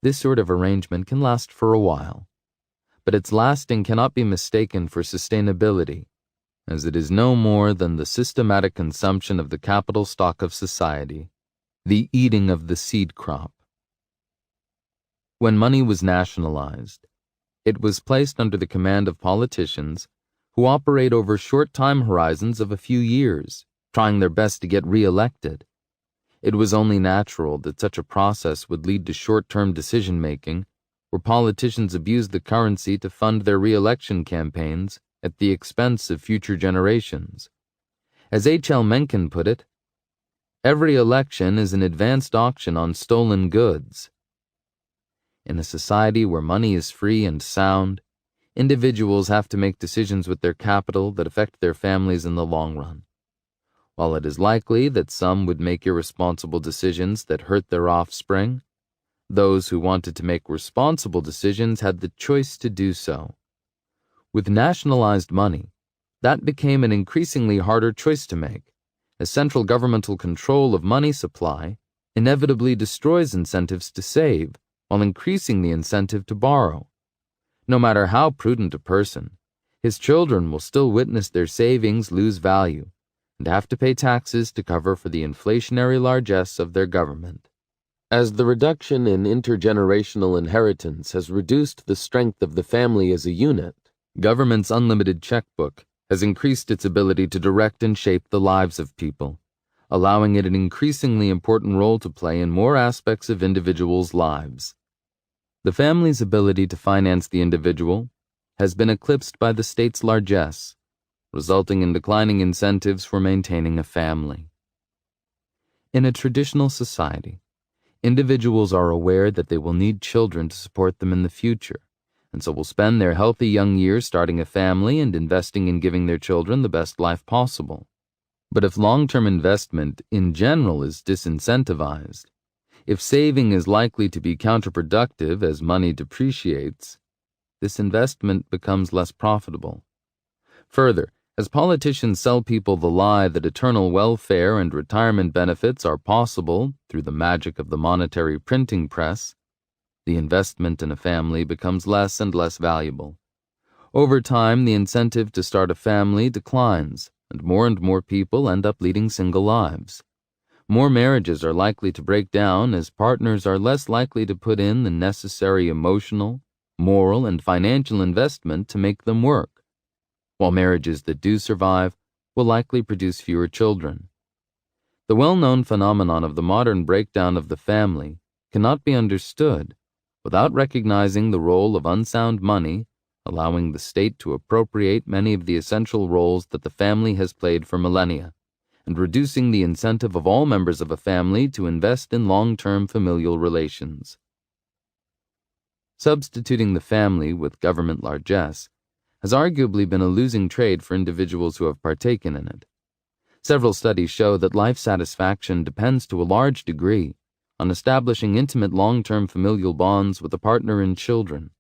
This sort of arrangement can last for a while, but its lasting cannot be mistaken for sustainability, as it is no more than the systematic consumption of the capital stock of society, the eating of the seed crop. When money was nationalized, it was placed under the command of politicians who operate over short time horizons of a few years, trying their best to get re-elected. It was only natural that such a process would lead to short-term decision-making, where politicians abused the currency to fund their re-election campaigns at the expense of future generations. As H.L. Mencken put it, every election is an advanced auction on stolen goods. In a society where money is free and sound, individuals have to make decisions with their capital that affect their families in the long run. While it is likely that some would make irresponsible decisions that hurt their offspring, those who wanted to make responsible decisions had the choice to do so. With nationalized money, that became an increasingly harder choice to make, as central governmental control of money supply inevitably destroys incentives to save while increasing the incentive to borrow. No matter how prudent a person, his children will still witness their savings lose value and have to pay taxes to cover for the inflationary largesse of their government. As the reduction in intergenerational inheritance has reduced the strength of the family as a unit, government's unlimited checkbook has increased its ability to direct and shape the lives of people, allowing it an increasingly important role to play in more aspects of individuals' lives. The family's ability to finance the individual has been eclipsed by the state's largesse, resulting in declining incentives for maintaining a family. In a traditional society, individuals are aware that they will need children to support them in the future, and so will spend their healthy young years starting a family and investing in giving their children the best life possible. But if long-term investment in general is disincentivized, if saving is likely to be counterproductive as money depreciates, this investment becomes less profitable. Further, as politicians sell people the lie that eternal welfare and retirement benefits are possible through the magic of the monetary printing press, the investment in a family becomes less and less valuable. Over time, the incentive to start a family declines, and more people end up leading single lives. More marriages are likely to break down as partners are less likely to put in the necessary emotional, moral, and financial investment to make them work, while marriages that do survive will likely produce fewer children. The well-known phenomenon of the modern breakdown of the family cannot be understood without recognizing the role of unsound money, allowing the state to appropriate many of the essential roles that the family has played for millennia, and reducing the incentive of all members of a family to invest in long-term familial relations. Substituting the family with government largesse has arguably been a losing trade for individuals who have partaken in it. Several studies show that life satisfaction depends to a large degree on establishing intimate long-term familial bonds with a partner and children.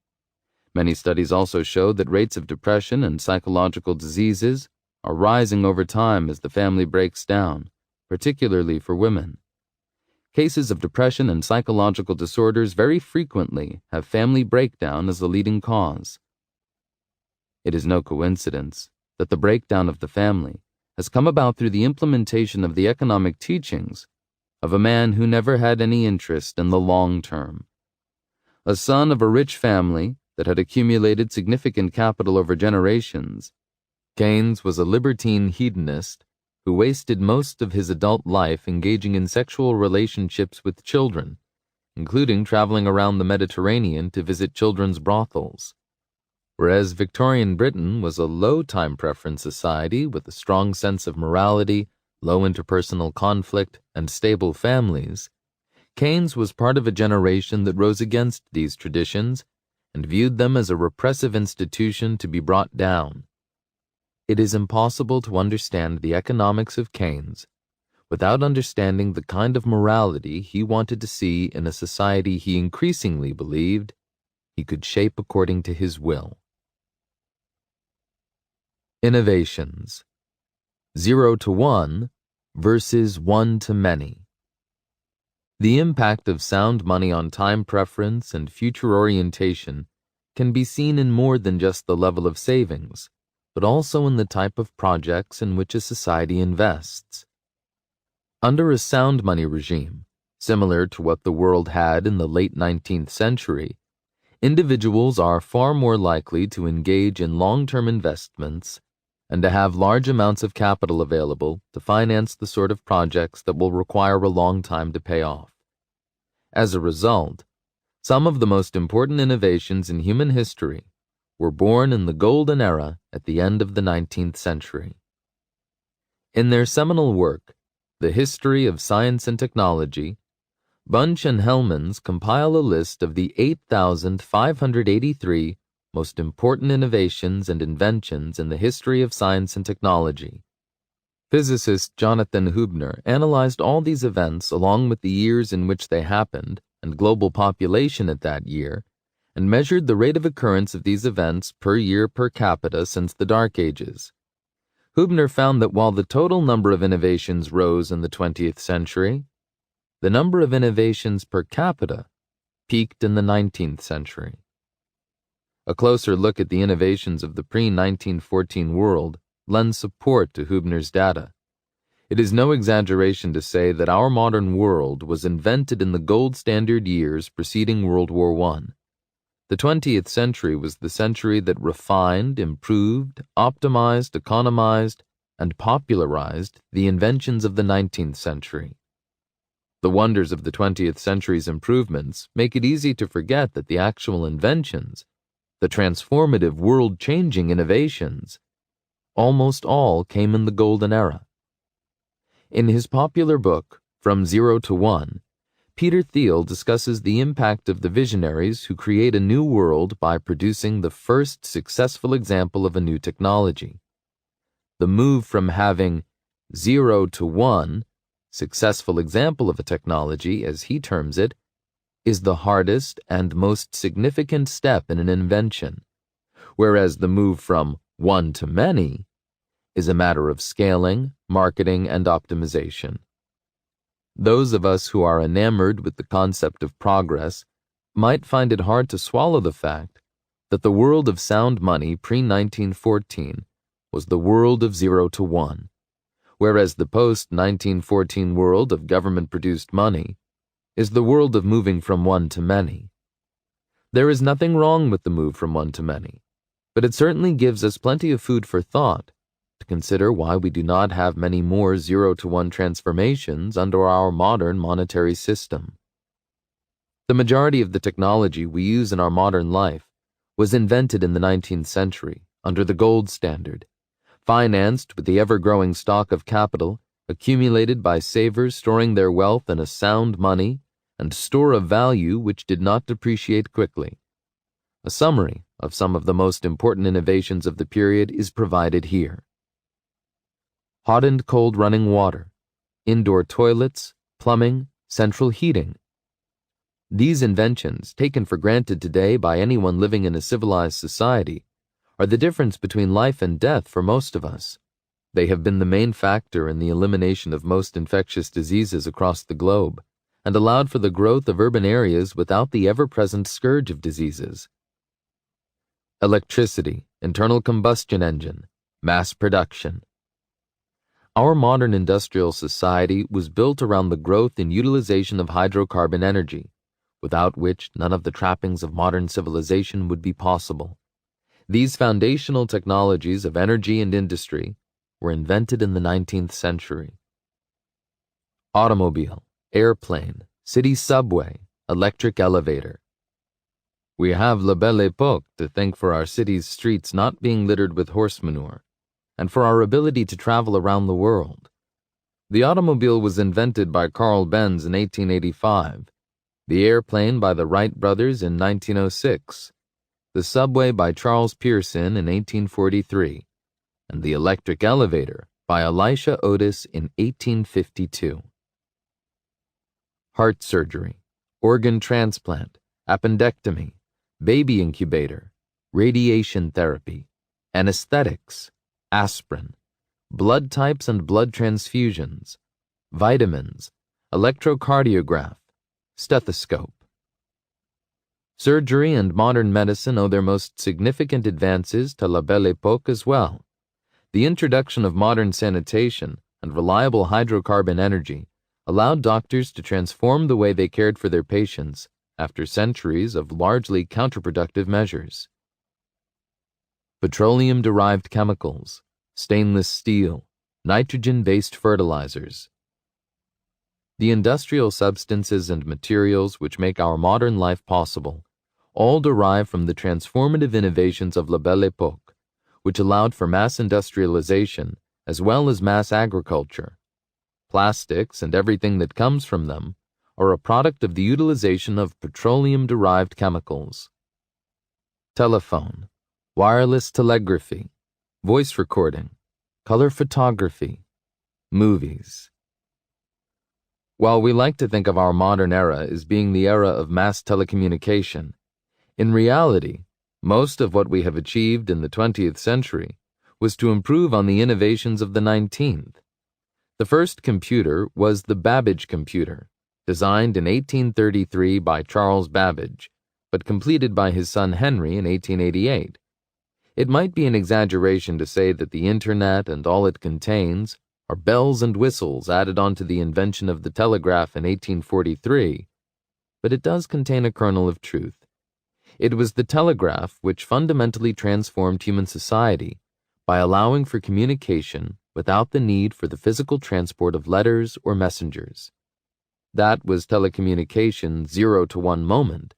Many studies also show that rates of depression and psychological diseases are rising over time as the family breaks down, particularly for women. Cases of depression and psychological disorders very frequently have family breakdown as a leading cause. It is no coincidence that the breakdown of the family has come about through the implementation of the economic teachings of a man who never had any interest in the long term. A son of a rich family that had accumulated significant capital over generations, Keynes was a libertine hedonist who wasted most of his adult life engaging in sexual relationships with children, including traveling around the Mediterranean to visit children's brothels. Whereas Victorian Britain was a low time preference society with a strong sense of morality, low interpersonal conflict, and stable families, Keynes was part of a generation that rose against these traditions and viewed them as a repressive institution to be brought down. It is impossible to understand the economics of Keynes without understanding the kind of morality he wanted to see in a society he increasingly believed he could shape according to his will. Innovations. 0 to 1 versus 1 to many. The impact of sound money on time preference and future orientation can be seen in more than just the level of savings, but also in the type of projects in which a society invests. Under a sound money regime, similar to what the world had in the late 19th century, individuals are far more likely to engage in long-term investments and to have large amounts of capital available to finance the sort of projects that will require a long time to pay off. As a result, some of the most important innovations in human history were born in the golden era at the end of the 19th century. In their seminal work, The History of Science and Technology, Bunch and Hellmans compile a list of the 8,583 most important innovations and inventions in the history of science and technology. Physicist Jonathan Hubner analyzed all these events along with the years in which they happened and global population at that year, and measured the rate of occurrence of these events per year per capita since the Dark Ages. Hubner found that while the total number of innovations rose in the 20th century, the number of innovations per capita peaked in the 19th century. A closer look at the innovations of the pre-1914 world lends support to Hubner's data. It is no exaggeration to say that our modern world was invented in the gold standard years preceding World War I. The 20th century was the century that refined, improved, optimized, economized, and popularized the inventions of the 19th century. The wonders of the 20th century's improvements make it easy to forget that the actual inventions, the transformative, world-changing innovations, almost all came in the golden era. In his popular book, From Zero to One, Peter Thiel discusses the impact of the visionaries who create a new world by producing the first successful example of a new technology. The move from having 0 to 1, successful example of a technology, as he terms it, is the hardest and most significant step in an invention, whereas the move from one to many is a matter of scaling, marketing, and optimization. Those of us who are enamored with the concept of progress might find it hard to swallow the fact that the world of sound money pre-1914 was the world of 0 to 1, whereas the post-1914 world of government-produced money is the world of moving from one to many. There is nothing wrong with the move from one to many, but it certainly gives us plenty of food for thought to consider why we do not have many more 0 to 1 transformations under our modern monetary system. The majority of the technology we use in our modern life was invented in the 19th century under the gold standard, financed with the ever-growing stock of capital accumulated by savers storing their wealth in a sound money and store of value which did not depreciate quickly. A summary of some of the most important innovations of the period is provided here. Hot and cold running water, indoor toilets, plumbing, central heating. These inventions, taken for granted today by anyone living in a civilized society, are the difference between life and death for most of us. They have been the main factor in the elimination of most infectious diseases across the globe, and allowed for the growth of urban areas without the ever-present scourge of diseases. Electricity, internal combustion engine, mass production. Our modern industrial society was built around the growth and utilization of hydrocarbon energy, without which none of the trappings of modern civilization would be possible. These foundational technologies of energy and industry were invented in the 19th century. Automobile, airplane, city subway, electric elevator. We have La Belle Époque to thank for our city's streets not being littered with horse manure, and for our ability to travel around the world. The automobile was invented by Carl Benz in 1885, the airplane by the Wright brothers in 1906, the subway by Charles Pearson in 1843, and the electric elevator by Elisha Otis in 1852. Heart surgery, organ transplant, appendectomy, baby incubator, radiation therapy, anesthetics, aspirin, blood types and blood transfusions, vitamins, electrocardiograph, Stethoscope. Surgery and modern medicine owe their most significant advances to La Belle Époque as well. The introduction of modern sanitation and reliable hydrocarbon energy allowed doctors to transform the way they cared for their patients after centuries of largely counterproductive measures. Petroleum-derived chemicals, stainless steel, nitrogen-based fertilizers. The industrial substances and materials which make our modern life possible all derive from the transformative innovations of La Belle Époque, which allowed for mass industrialization as well as mass agriculture. Plastics and everything that comes from them are a product of the utilization of petroleum-derived chemicals. Telephone, wireless telegraphy, voice recording, color photography, movies. While we like to think of our modern era as being the era of mass telecommunication, in reality, most of what we have achieved in the 20th century was to improve on the innovations of the 19th. The first computer was the Babbage computer, designed in 1833 by Charles Babbage, but completed by his son Henry in 1888. It might be an exaggeration to say that the Internet and all it contains are bells and whistles added on to the invention of the telegraph in 1843, but it does contain a kernel of truth. It was the telegraph which fundamentally transformed human society by allowing for communication without the need for the physical transport of letters or messengers. That was telecommunication 0 to 1 moment,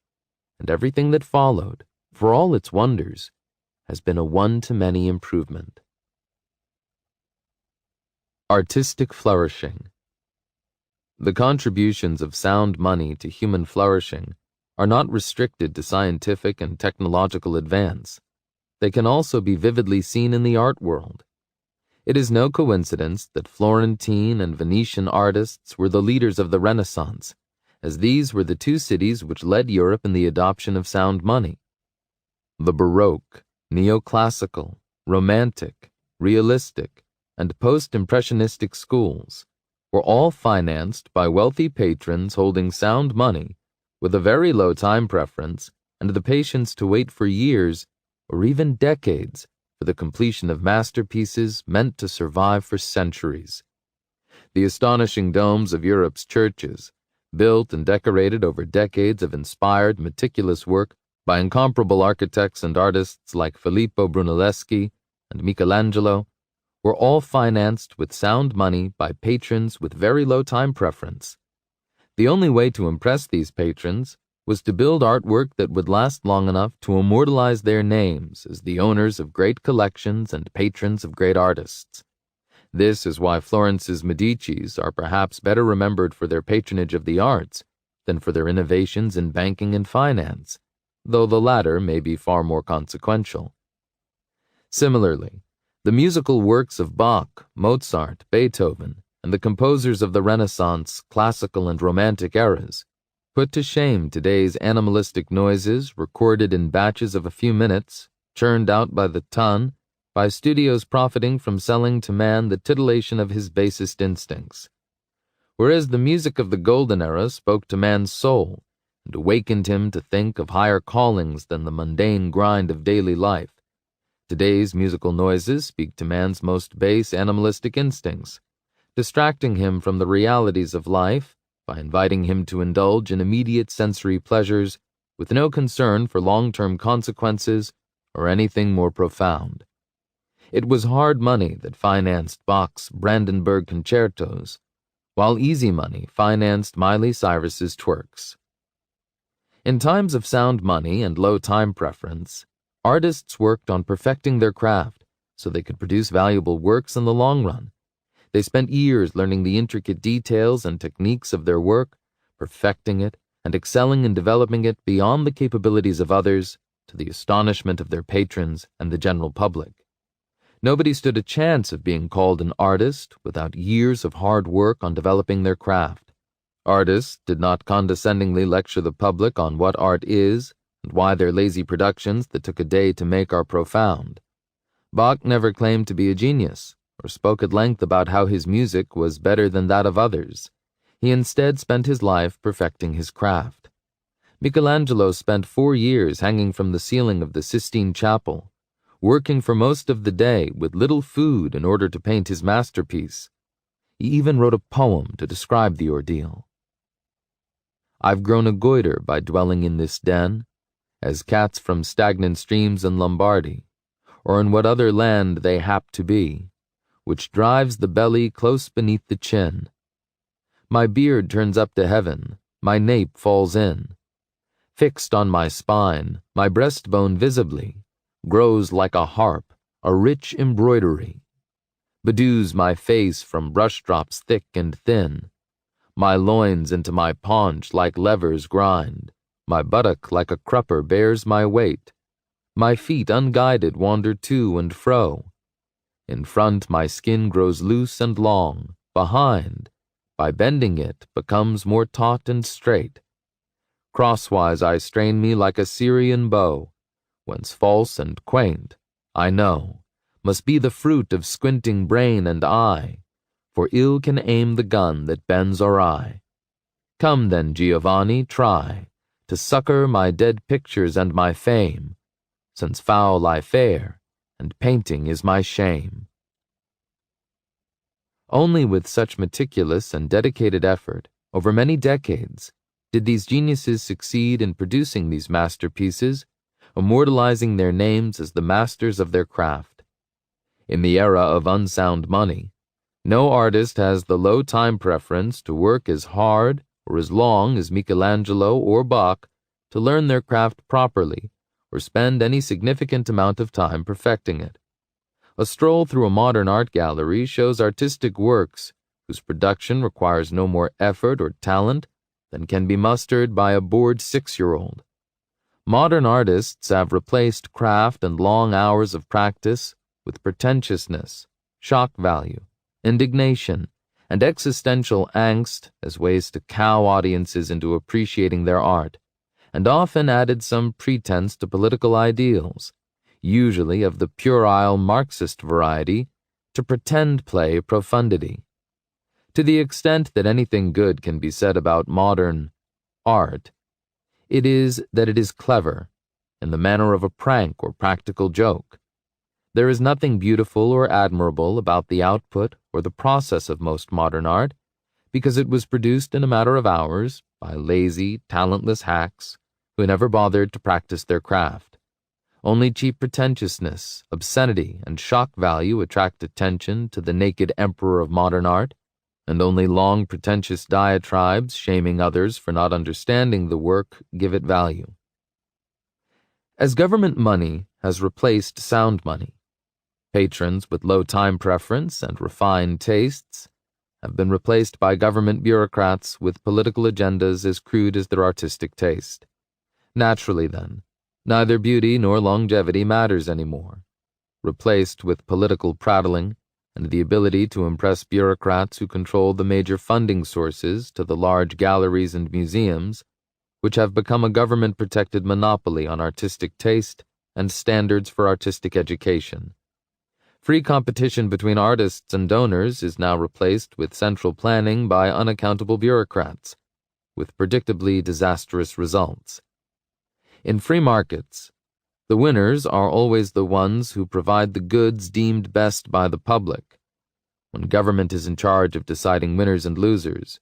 and everything that followed, for all its wonders, has been a one-to-many improvement. Artistic flourishing. The contributions of sound money to human flourishing are not restricted to scientific and technological advance. They can also be vividly seen in the art world. It is no coincidence that Florentine and Venetian artists were the leaders of the Renaissance, as these were the two cities which led Europe in the adoption of sound money. The Baroque, Neoclassical, Romantic, Realistic, and Post-Impressionistic schools were all financed by wealthy patrons holding sound money with a very low time preference and the patience to wait for years or even decades for the completion of masterpieces meant to survive for centuries. The astonishing domes of Europe's churches, built and decorated over decades of inspired, meticulous work by incomparable architects and artists like Filippo Brunelleschi and Michelangelo, were all financed with sound money by patrons with very low time preference. The only way to impress these patrons was to build artwork that would last long enough to immortalize their names as the owners of great collections and patrons of great artists. This is why Florence's Medicis are perhaps better remembered for their patronage of the arts than for their innovations in banking and finance, though the latter may be far more consequential. Similarly, the musical works of Bach, Mozart, Beethoven, and the composers of the Renaissance, Classical, and Romantic eras put to shame today's animalistic noises recorded in batches of a few minutes, churned out by the ton, by studios profiting from selling to man the titillation of his basest instincts. Whereas the music of the Golden Era spoke to man's soul and awakened him to think of higher callings than the mundane grind of daily life, today's musical noises speak to man's most base animalistic instincts, distracting him from the realities of life by inviting him to indulge in immediate sensory pleasures with no concern for long-term consequences or anything more profound. It was hard money that financed Bach's Brandenburg concertos, while easy money financed Miley Cyrus's twerks. In times of sound money and low time preference, artists worked on perfecting their craft so they could produce valuable works in the long run. They spent years learning the intricate details and techniques of their work, perfecting it, and excelling in developing it beyond the capabilities of others, to the astonishment of their patrons and the general public. Nobody stood a chance of being called an artist without years of hard work on developing their craft. Artists did not condescendingly lecture the public on what art is and why their lazy productions that took a day to make are profound. Bach never claimed to be a genius, or spoke at length about how his music was better than that of others. He instead spent his life perfecting his craft. Michelangelo spent 4 years hanging from the ceiling of the Sistine Chapel, working for most of the day with little food in order to paint his masterpiece. He even wrote a poem to describe the ordeal. I've grown a goiter by dwelling in this den, as cats from stagnant streams in Lombardy, or in what other land they hap to be, which drives the belly close beneath the chin. My beard turns up to heaven, my nape falls in. Fixed on my spine, my breastbone visibly, grows like a harp, a rich embroidery. Bedews my face from brush-drops thick and thin. My loins into my paunch like levers grind. My buttock like a crupper bears my weight. My feet unguided wander to and fro. In front my skin grows loose and long. Behind, by bending it, becomes more taut and straight. Crosswise I strain me like a Syrian bow, whence false and quaint, I know, must be the fruit of squinting brain and eye, for ill can aim the gun that bends awry. Come then, Giovanni, try to succor my dead pictures and my fame, since foul I fare, and painting is my shame. Only with such meticulous and dedicated effort, over many decades, did these geniuses succeed in producing these masterpieces, immortalizing their names as the masters of their craft. In the era of unsound money, no artist has the low time preference to work as hard or as long as Michelangelo or Bach to learn their craft properly or spend any significant amount of time perfecting it. A stroll through a modern art gallery shows artistic works whose production requires no more effort or talent than can be mustered by a bored 6-year-old. Modern artists have replaced craft and long hours of practice with pretentiousness, shock value, indignation, and existential angst as ways to cow audiences into appreciating their art, and often added some pretense to political ideals, usually of the puerile Marxist variety, to pretend play profundity. To the extent that anything good can be said about modern art, it is that it is clever, in the manner of a prank or practical joke. There is nothing beautiful or admirable about the output or the process of most modern art, because it was produced in a matter of hours by lazy, talentless hacks who never bothered to practice their craft. Only cheap pretentiousness, obscenity, and shock value attract attention to the naked emperor of modern art, and only long, pretentious diatribes shaming others for not understanding the work give it value. As government money has replaced sound money, patrons with low time preference and refined tastes have been replaced by government bureaucrats with political agendas as crude as their artistic taste. Naturally, then, neither beauty nor longevity matters anymore. Replaced with political prattling and the ability to impress bureaucrats who control the major funding sources to the large galleries and museums, which have become a government-protected monopoly on artistic taste and standards for artistic education. Free competition between artists and donors is now replaced with central planning by unaccountable bureaucrats, with predictably disastrous results. In free markets, the winners are always the ones who provide the goods deemed best by the public. When government is in charge of deciding winners and losers,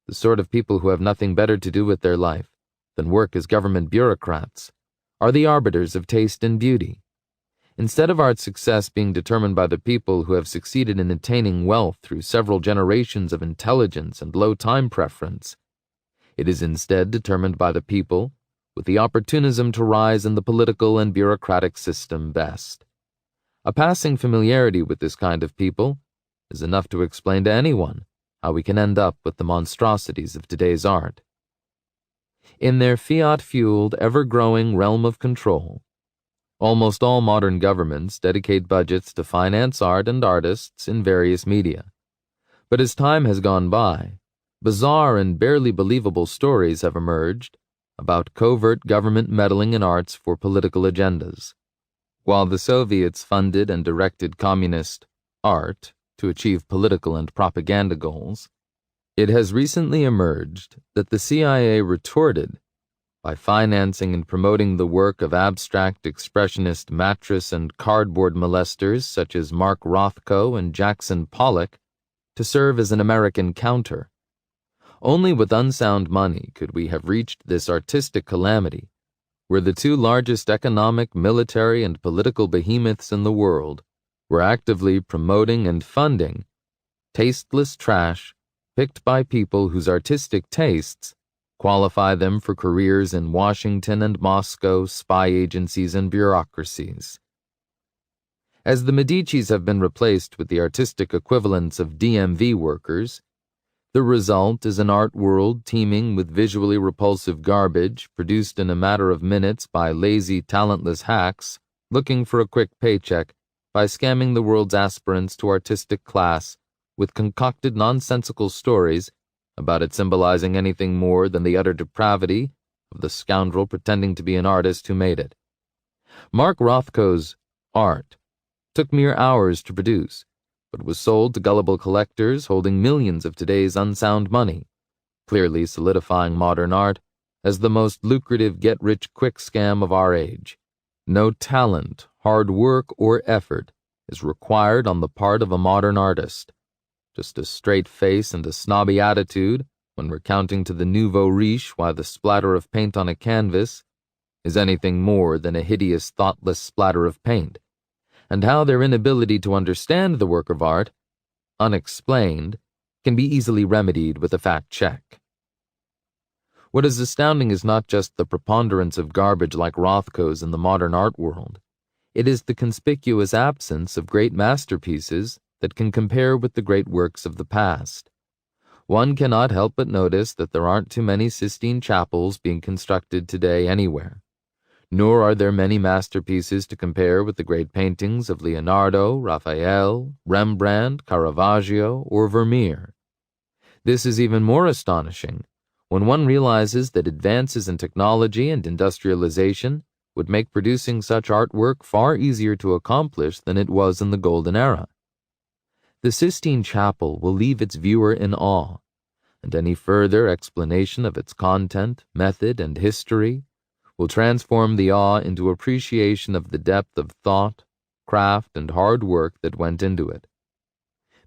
the sort of people who have nothing better to do with their life than work as government bureaucrats are the arbiters of taste and beauty. Instead of art success being determined by the people who have succeeded in attaining wealth through several generations of intelligence and low time preference, it is instead determined by the people with the opportunism to rise in the political and bureaucratic system best. A passing familiarity with this kind of people is enough to explain to anyone how we can end up with the monstrosities of today's art. In their fiat-fueled, ever-growing realm of control, almost all modern governments dedicate budgets to finance art and artists in various media. But as time has gone by, bizarre and barely believable stories have emerged about covert government meddling in arts for political agendas. While the Soviets funded and directed communist art to achieve political and propaganda goals, It has recently emerged that the CIA retorted by financing and promoting the work of abstract expressionist mattress and cardboard molesters such as Mark Rothko and Jackson Pollock to serve as an American counter. Only with unsound money could we have reached this artistic calamity, where the two largest economic, military, and political behemoths in the world were actively promoting and funding tasteless trash picked by people whose artistic tastes qualify them for careers in Washington and Moscow spy agencies and bureaucracies. As the Medicis have been replaced with the artistic equivalents of DMV workers, the result is an art world teeming with visually repulsive garbage produced in a matter of minutes by lazy, talentless hacks looking for a quick paycheck by scamming the world's aspirants to artistic class with concocted nonsensical stories about it symbolizing anything more than the utter depravity of the scoundrel pretending to be an artist who made it. Mark Rothko's art took mere hours to produce, but was sold to gullible collectors holding millions of today's unsound money, clearly solidifying modern art as the most lucrative get-rich-quick scam of our age. No talent, hard work, or effort is required on the part of a modern artist. Just a straight face and a snobby attitude when recounting to the nouveau riche why the splatter of paint on a canvas is anything more than a hideous, thoughtless splatter of paint, and how their inability to understand the work of art, unexplained, can be easily remedied with a fact check. What is astounding is not just the preponderance of garbage like Rothko's in the modern art world. It is the conspicuous absence of great masterpieces that can compare with the great works of the past. One cannot help but notice that there aren't too many Sistine chapels being constructed today anywhere, nor are there many masterpieces to compare with the great paintings of Leonardo, Raphael, Rembrandt, Caravaggio, or Vermeer. This is even more astonishing when one realizes that advances in technology and industrialization would make producing such artwork far easier to accomplish than it was in the Golden Era. The Sistine Chapel will leave its viewer in awe, and any further explanation of its content, method, and history will transform the awe into appreciation of the depth of thought, craft, and hard work that went into it.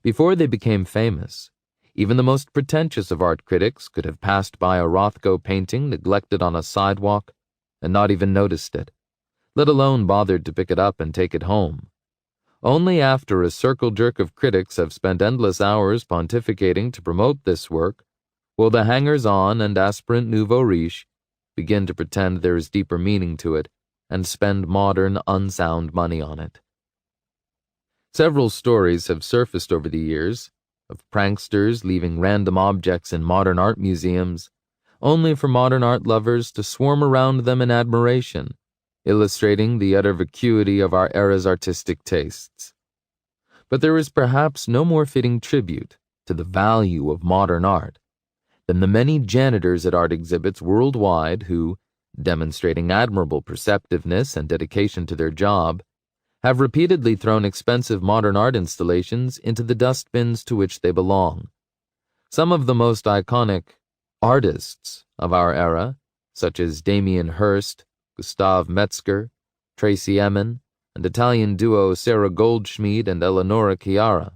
Before they became famous, even the most pretentious of art critics could have passed by a Rothko painting neglected on a sidewalk and not even noticed it, let alone bothered to pick it up and take it home. Only after a circle jerk of critics have spent endless hours pontificating to promote this work will the hangers-on and aspirant nouveau riche begin to pretend there is deeper meaning to it and spend modern, unsound money on it. Several stories have surfaced over the years of pranksters leaving random objects in modern art museums, only for modern art lovers to swarm around them in admiration, illustrating the utter vacuity of our era's artistic tastes. But there is perhaps no more fitting tribute to the value of modern art than the many janitors at art exhibits worldwide who, demonstrating admirable perceptiveness and dedication to their job, have repeatedly thrown expensive modern art installations into the dustbins to which they belong. Some of the most iconic artists of our era, such as Damien Hirst, Gustav Metzger, Tracy Emin, and Italian duo Sarah Goldschmied and Eleonora Chiara,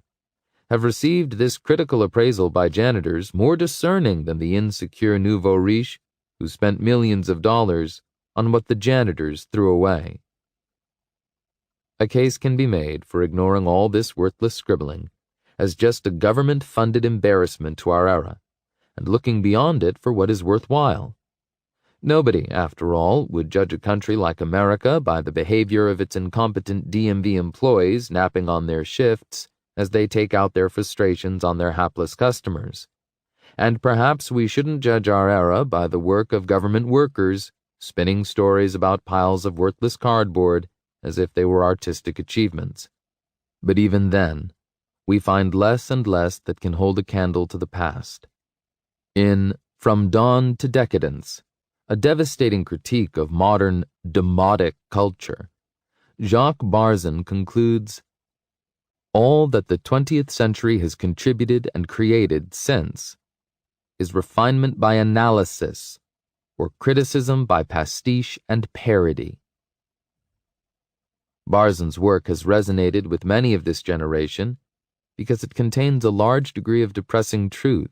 have received this critical appraisal by janitors more discerning than the insecure nouveau riche who spent millions of dollars on what the janitors threw away. A case can be made for ignoring all this worthless scribbling as just a government-funded embarrassment to our era, and looking beyond it for what is worthwhile. Nobody, after all, would judge a country like America by the behavior of its incompetent DMV employees napping on their shifts as they take out their frustrations on their hapless customers. And perhaps we shouldn't judge our era by the work of government workers spinning stories about piles of worthless cardboard as if they were artistic achievements. But even then, we find less and less that can hold a candle to the past. In From Dawn to Decadence, a devastating critique of modern demotic culture, Jacques Barzun concludes, "All that the 20th century has contributed and created since is refinement by analysis, or criticism by pastiche and parody. Barzan's work has resonated with many of this generation because it contains a large degree of depressing truth.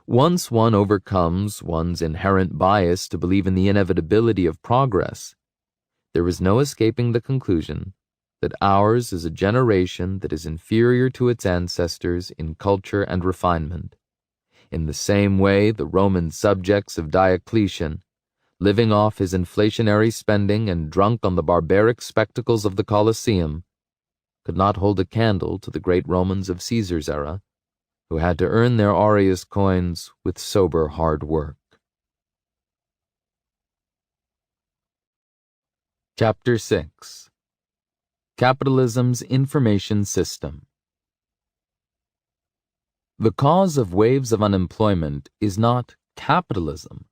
Once one overcomes one's inherent bias to believe in the inevitability of progress, there is no escaping the conclusion that ours is a generation that is inferior to its ancestors in culture and refinement, in the same way the Roman subjects of Diocletian, living off his inflationary spending and drunk on the barbaric spectacles of the Colosseum, could not hold a candle to the great Romans of Caesar's era, who had to earn their aureus coins with sober hard work. Chapter 6. Capitalism's Information System. The cause of waves of unemployment is not capitalism,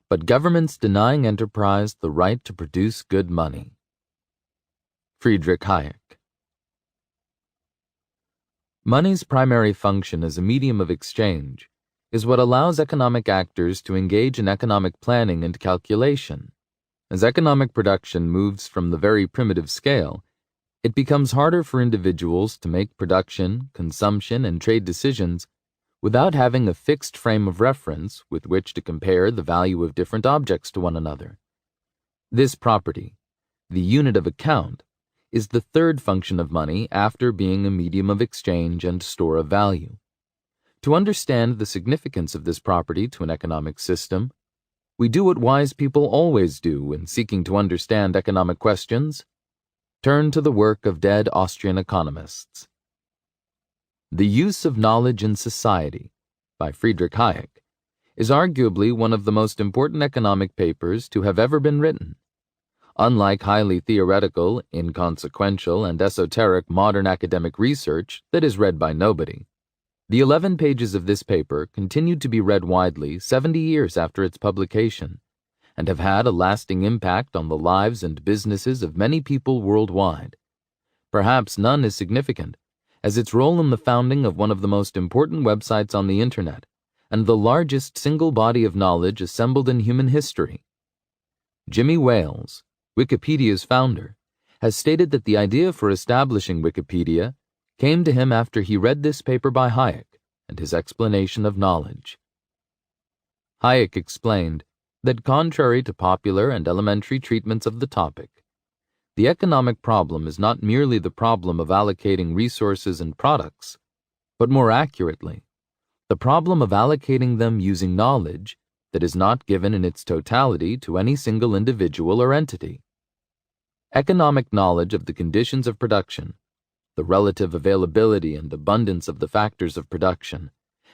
but governments denying enterprise the right to produce good money. Friedrich Hayek. Money's primary function as a medium of exchange is what allows economic actors to engage in economic planning and calculation. As economic production moves from the very primitive scale, it becomes harder for individuals to make production, consumption, and trade decisions without having a fixed frame of reference with which to compare the value of different objects to one another. This property, the unit of account, is the third function of money after being a medium of exchange and store of value. To understand the significance of this property to an economic system, we do what wise people always do when seeking to understand economic questions: turn to the work of dead Austrian economists. The Use of Knowledge in Society, by Friedrich Hayek, is arguably one of the most important economic papers to have ever been written. Unlike highly theoretical, inconsequential, and esoteric modern academic research that is read by nobody, the 11 pages of this paper continued to be read widely 70 years after its publication, and have had a lasting impact on the lives and businesses of many people worldwide. Perhaps none as significant as its role in the founding of one of the most important websites on the Internet, and the largest single body of knowledge assembled in human history. Jimmy Wales, Wikipedia's founder, has stated that the idea for establishing Wikipedia came to him after he read this paper by Hayek and his explanation of knowledge. Hayek explained that contrary to popular and elementary treatments of the topic, the economic problem is not merely the problem of allocating resources and products, but more accurately, the problem of allocating them using knowledge that is not given in its totality to any single individual or entity. Economic knowledge of the conditions of production, the relative availability and abundance of the factors of production,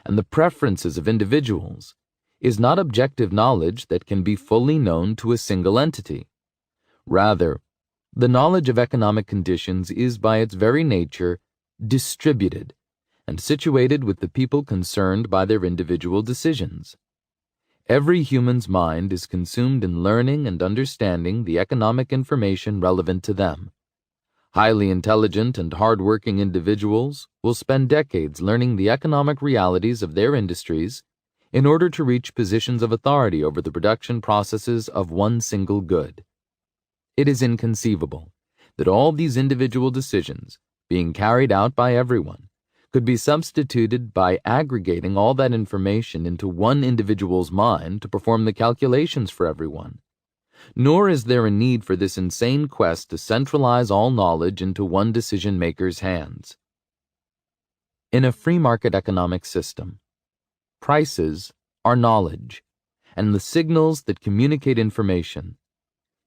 and the preferences of individuals, is not objective knowledge that can be fully known to a single entity. Rather, the knowledge of economic conditions is by its very nature distributed and situated with the people concerned by their individual decisions. Every human's mind is consumed in learning and understanding the economic information relevant to them. Highly intelligent and hard-working individuals will spend decades learning the economic realities of their industries in order to reach positions of authority over the production processes of one single good. It is inconceivable that all these individual decisions, being carried out by everyone, could be substituted by aggregating all that information into one individual's mind to perform the calculations for everyone. Nor is there a need for this insane quest to centralize all knowledge into one decision-maker's hands. In a free market economic system, prices are knowledge, and the signals that communicate information.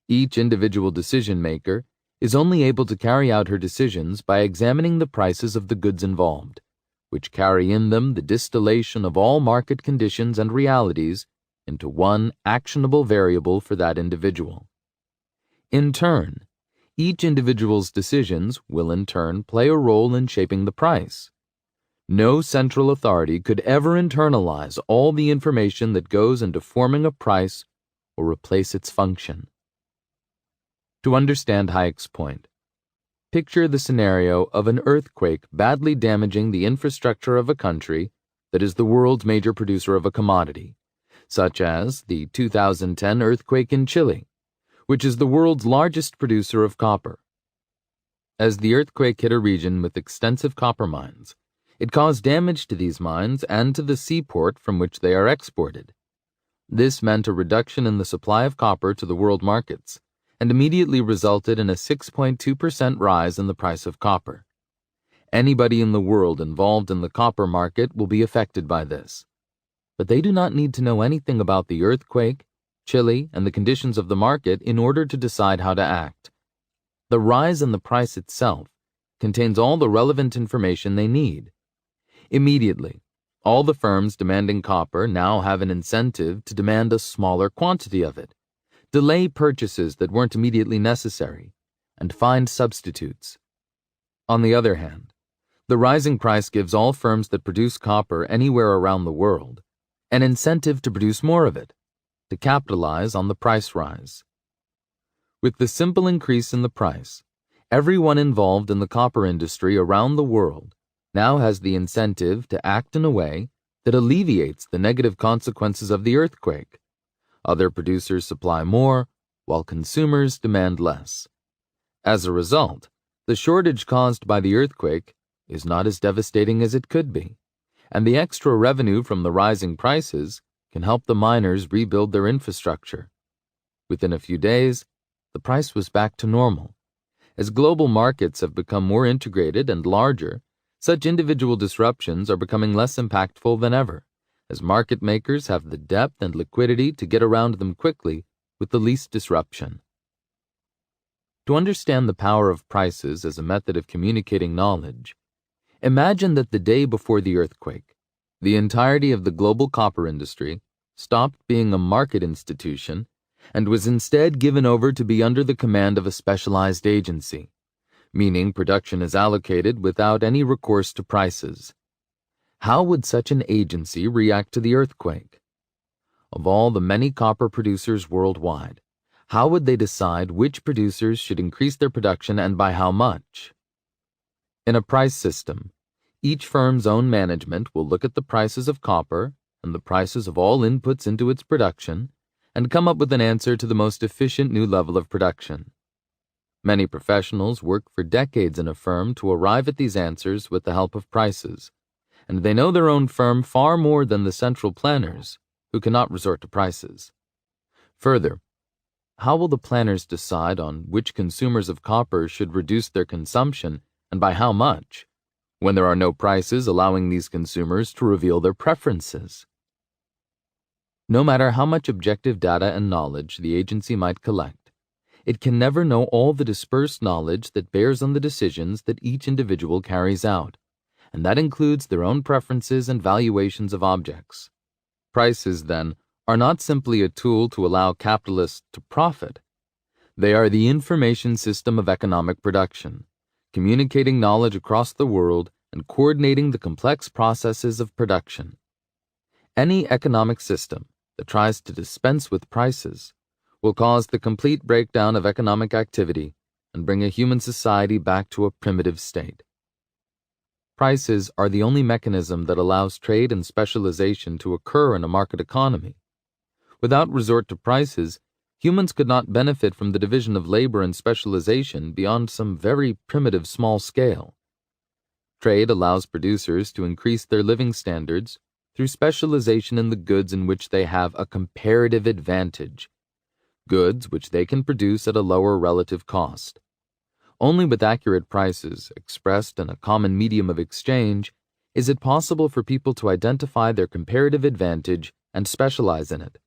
Each individual decision-maker is only able to carry out her decisions by examining the prices of the goods involved, which carry in them the distillation of all market conditions and realities into one actionable variable for that individual. In turn, each individual's decisions will in turn play a role in shaping the price. No central authority could ever internalize all the information that goes into forming a price or replace its function. To understand Hayek's point, picture the scenario of an earthquake badly damaging the infrastructure of a country that is the world's major producer of a commodity, such as the 2010 earthquake in Chile, which is the world's largest producer of copper. As the earthquake hit a region with extensive copper mines, it caused damage to these mines and to the seaport from which they are exported. This meant a reduction in the supply of copper to the world markets, and immediately resulted in a 6.2% rise in the price of copper. Anybody in the world involved in the copper market will be affected by this. But they do not need to know anything about the earthquake, Chile, and the conditions of the market in order to decide how to act. The rise in the price itself contains all the relevant information they need. Immediately, all the firms demanding copper now have an incentive to demand a smaller quantity of it, delay purchases that weren't immediately necessary, and find substitutes. On the other hand, the rising price gives all firms that produce copper anywhere around the world an incentive to produce more of it, to capitalize on the price rise. With the simple increase in the price, everyone involved in the copper industry around the world now has the incentive to act in a way that alleviates the negative consequences of the earthquake. Other producers supply more, while consumers demand less. As a result, the shortage caused by the earthquake is not as devastating as it could be, and the extra revenue from the rising prices can help the miners rebuild their infrastructure. Within a few days, the price was back to normal. As global markets have become more integrated and larger, such individual disruptions are becoming less impactful than ever, as market makers have the depth and liquidity to get around them quickly with the least disruption. To understand the power of prices as a method of communicating knowledge, imagine that the day before the earthquake, the entirety of the global copper industry stopped being a market institution and was instead given over to be under the command of a specialized agency, meaning production is allocated without any recourse to prices. How would such an agency react to the earthquake? Of all the many copper producers worldwide, how would they decide which producers should increase their production and by how much? In a price system, each firm's own management will look at the prices of copper and the prices of all inputs into its production and come up with an answer to the most efficient new level of production. Many professionals work for decades in a firm to arrive at these answers with the help of prices, and they know their own firm far more than the central planners, who cannot resort to prices. Further, how will the planners decide on which consumers of copper should reduce their consumption and by how much, when there are no prices allowing these consumers to reveal their preferences? No matter how much objective data and knowledge the agency might collect, it can never know all the dispersed knowledge that bears on the decisions that each individual carries out, and that includes their own preferences and valuations of objects. Prices, then, are not simply a tool to allow capitalists to profit. They are the information system of economic production, communicating knowledge across the world and coordinating the complex processes of production. Any economic system that tries to dispense with prices will cause the complete breakdown of economic activity and bring a human society back to a primitive state. Prices are the only mechanism that allows trade and specialization to occur in a market economy. Without resort to prices, humans could not benefit from the division of labor and specialization beyond some very primitive small scale. Trade allows producers to increase their living standards through specialization in the goods in which they have a comparative advantage, goods which they can produce at a lower relative cost. Only with accurate prices, expressed in a common medium of exchange, is it possible for people to identify their comparative advantage and specialize in it.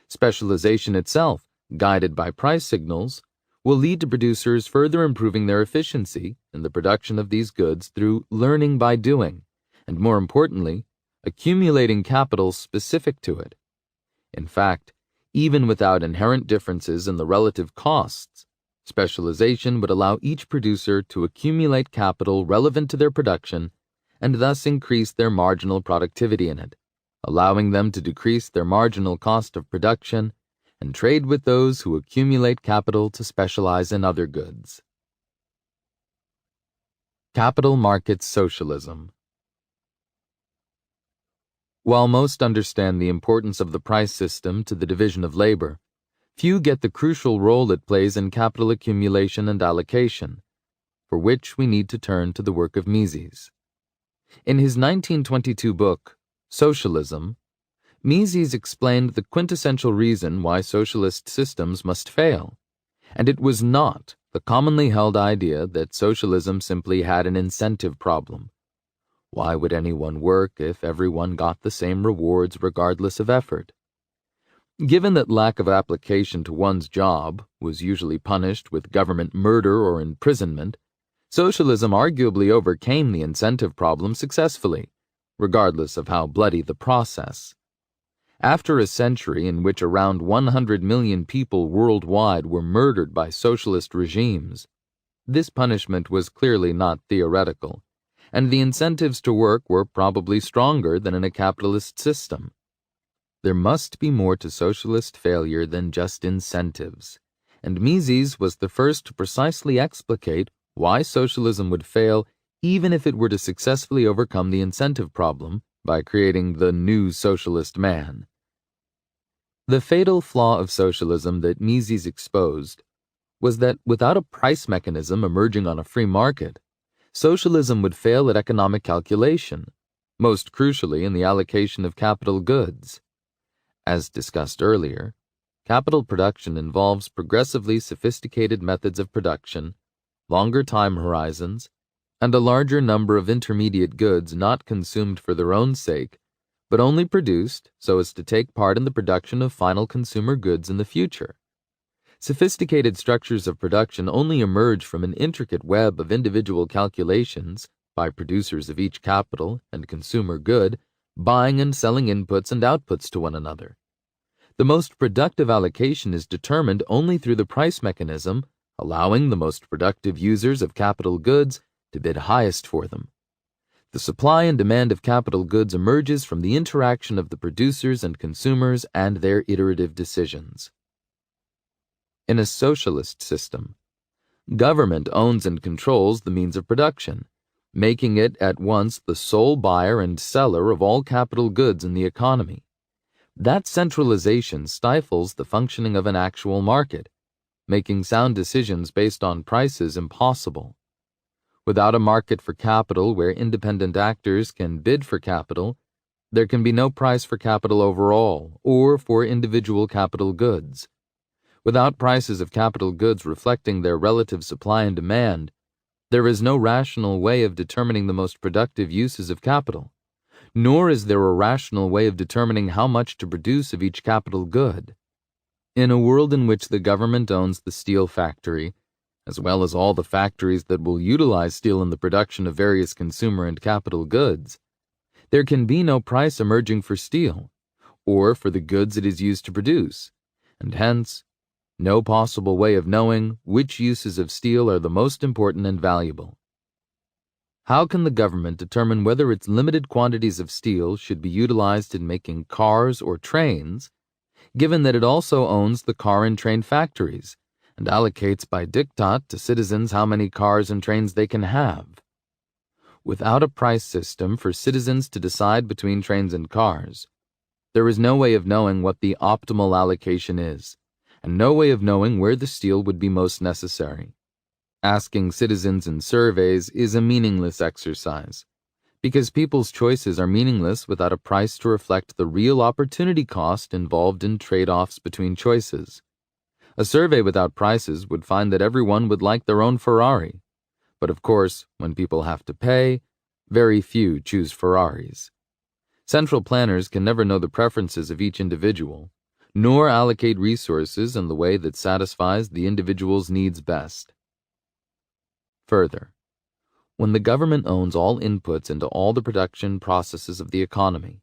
Specialization itself, guided by price signals, will lead to producers further improving their efficiency in the production of these goods through learning by doing, and more importantly, accumulating capital specific to it. In fact, even without inherent differences in the relative costs, specialization would allow each producer to accumulate capital relevant to their production and thus increase their marginal productivity in it, allowing them to decrease their marginal cost of production and trade with those who accumulate capital to specialize in other goods. Capital Markets Socialism. While most understand the importance of the price system to the division of labor, few get the crucial role it plays in capital accumulation and allocation, for which we need to turn to the work of Mises. In his 1922 book, Socialism, Mises explained the quintessential reason why socialist systems must fail, and it was not the commonly held idea that socialism simply had an incentive problem. Why would anyone work if everyone got the same rewards regardless of effort? Given that lack of application to one's job was usually punished with government murder or imprisonment, socialism arguably overcame the incentive problem successfully, regardless of how bloody the process. After a century in which around 100 million people worldwide were murdered by socialist regimes, this punishment was clearly not theoretical, and the incentives to work were probably stronger than in a capitalist system. There must be more to socialist failure than just incentives, and Mises was the first to precisely explicate why socialism would fail even if it were to successfully overcome the incentive problem by creating the new socialist man. The fatal flaw of socialism that Mises exposed was that without a price mechanism emerging on a free market, socialism would fail at economic calculation, most crucially in the allocation of capital goods. As discussed earlier, capital production involves progressively sophisticated methods of production, longer time horizons, and a larger number of intermediate goods not consumed for their own sake, but only produced so as to take part in the production of final consumer goods in the future. Sophisticated structures of production only emerge from an intricate web of individual calculations by producers of each capital and consumer good, buying and selling inputs and outputs to one another. The most productive allocation is determined only through the price mechanism, allowing the most productive users of capital goods to bid highest for them. The supply and demand of capital goods emerges from the interaction of the producers and consumers and their iterative decisions. In a socialist system, government owns and controls the means of production, making it at once the sole buyer and seller of all capital goods in the economy. That centralization stifles the functioning of an actual market, making sound decisions based on prices impossible. Without a market for capital where independent actors can bid for capital, there can be no price for capital overall or for individual capital goods. Without prices of capital goods reflecting their relative supply and demand, there is no rational way of determining the most productive uses of capital, nor is there a rational way of determining how much to produce of each capital good. In a world in which the government owns the steel factory, as well as all the factories that will utilize steel in the production of various consumer and capital goods, there can be no price emerging for steel, or for the goods it is used to produce, and hence, no possible way of knowing which uses of steel are the most important and valuable. How can the government determine whether its limited quantities of steel should be utilized in making cars or trains, given that it also owns the car and train factories, and allocates by diktat to citizens how many cars and trains they can have? Without a price system for citizens to decide between trains and cars, there is no way of knowing what the optimal allocation is, and no way of knowing where the steel would be most necessary. Asking citizens in surveys is a meaningless exercise, because people's choices are meaningless without a price to reflect the real opportunity cost involved in trade-offs between choices. A survey without prices would find that everyone would like their own Ferrari, but of course, when people have to pay, very few choose Ferraris. Central planners can never know the preferences of each individual, nor allocate resources in the way that satisfies the individual's needs best. Further, when the government owns all inputs into all the production processes of the economy,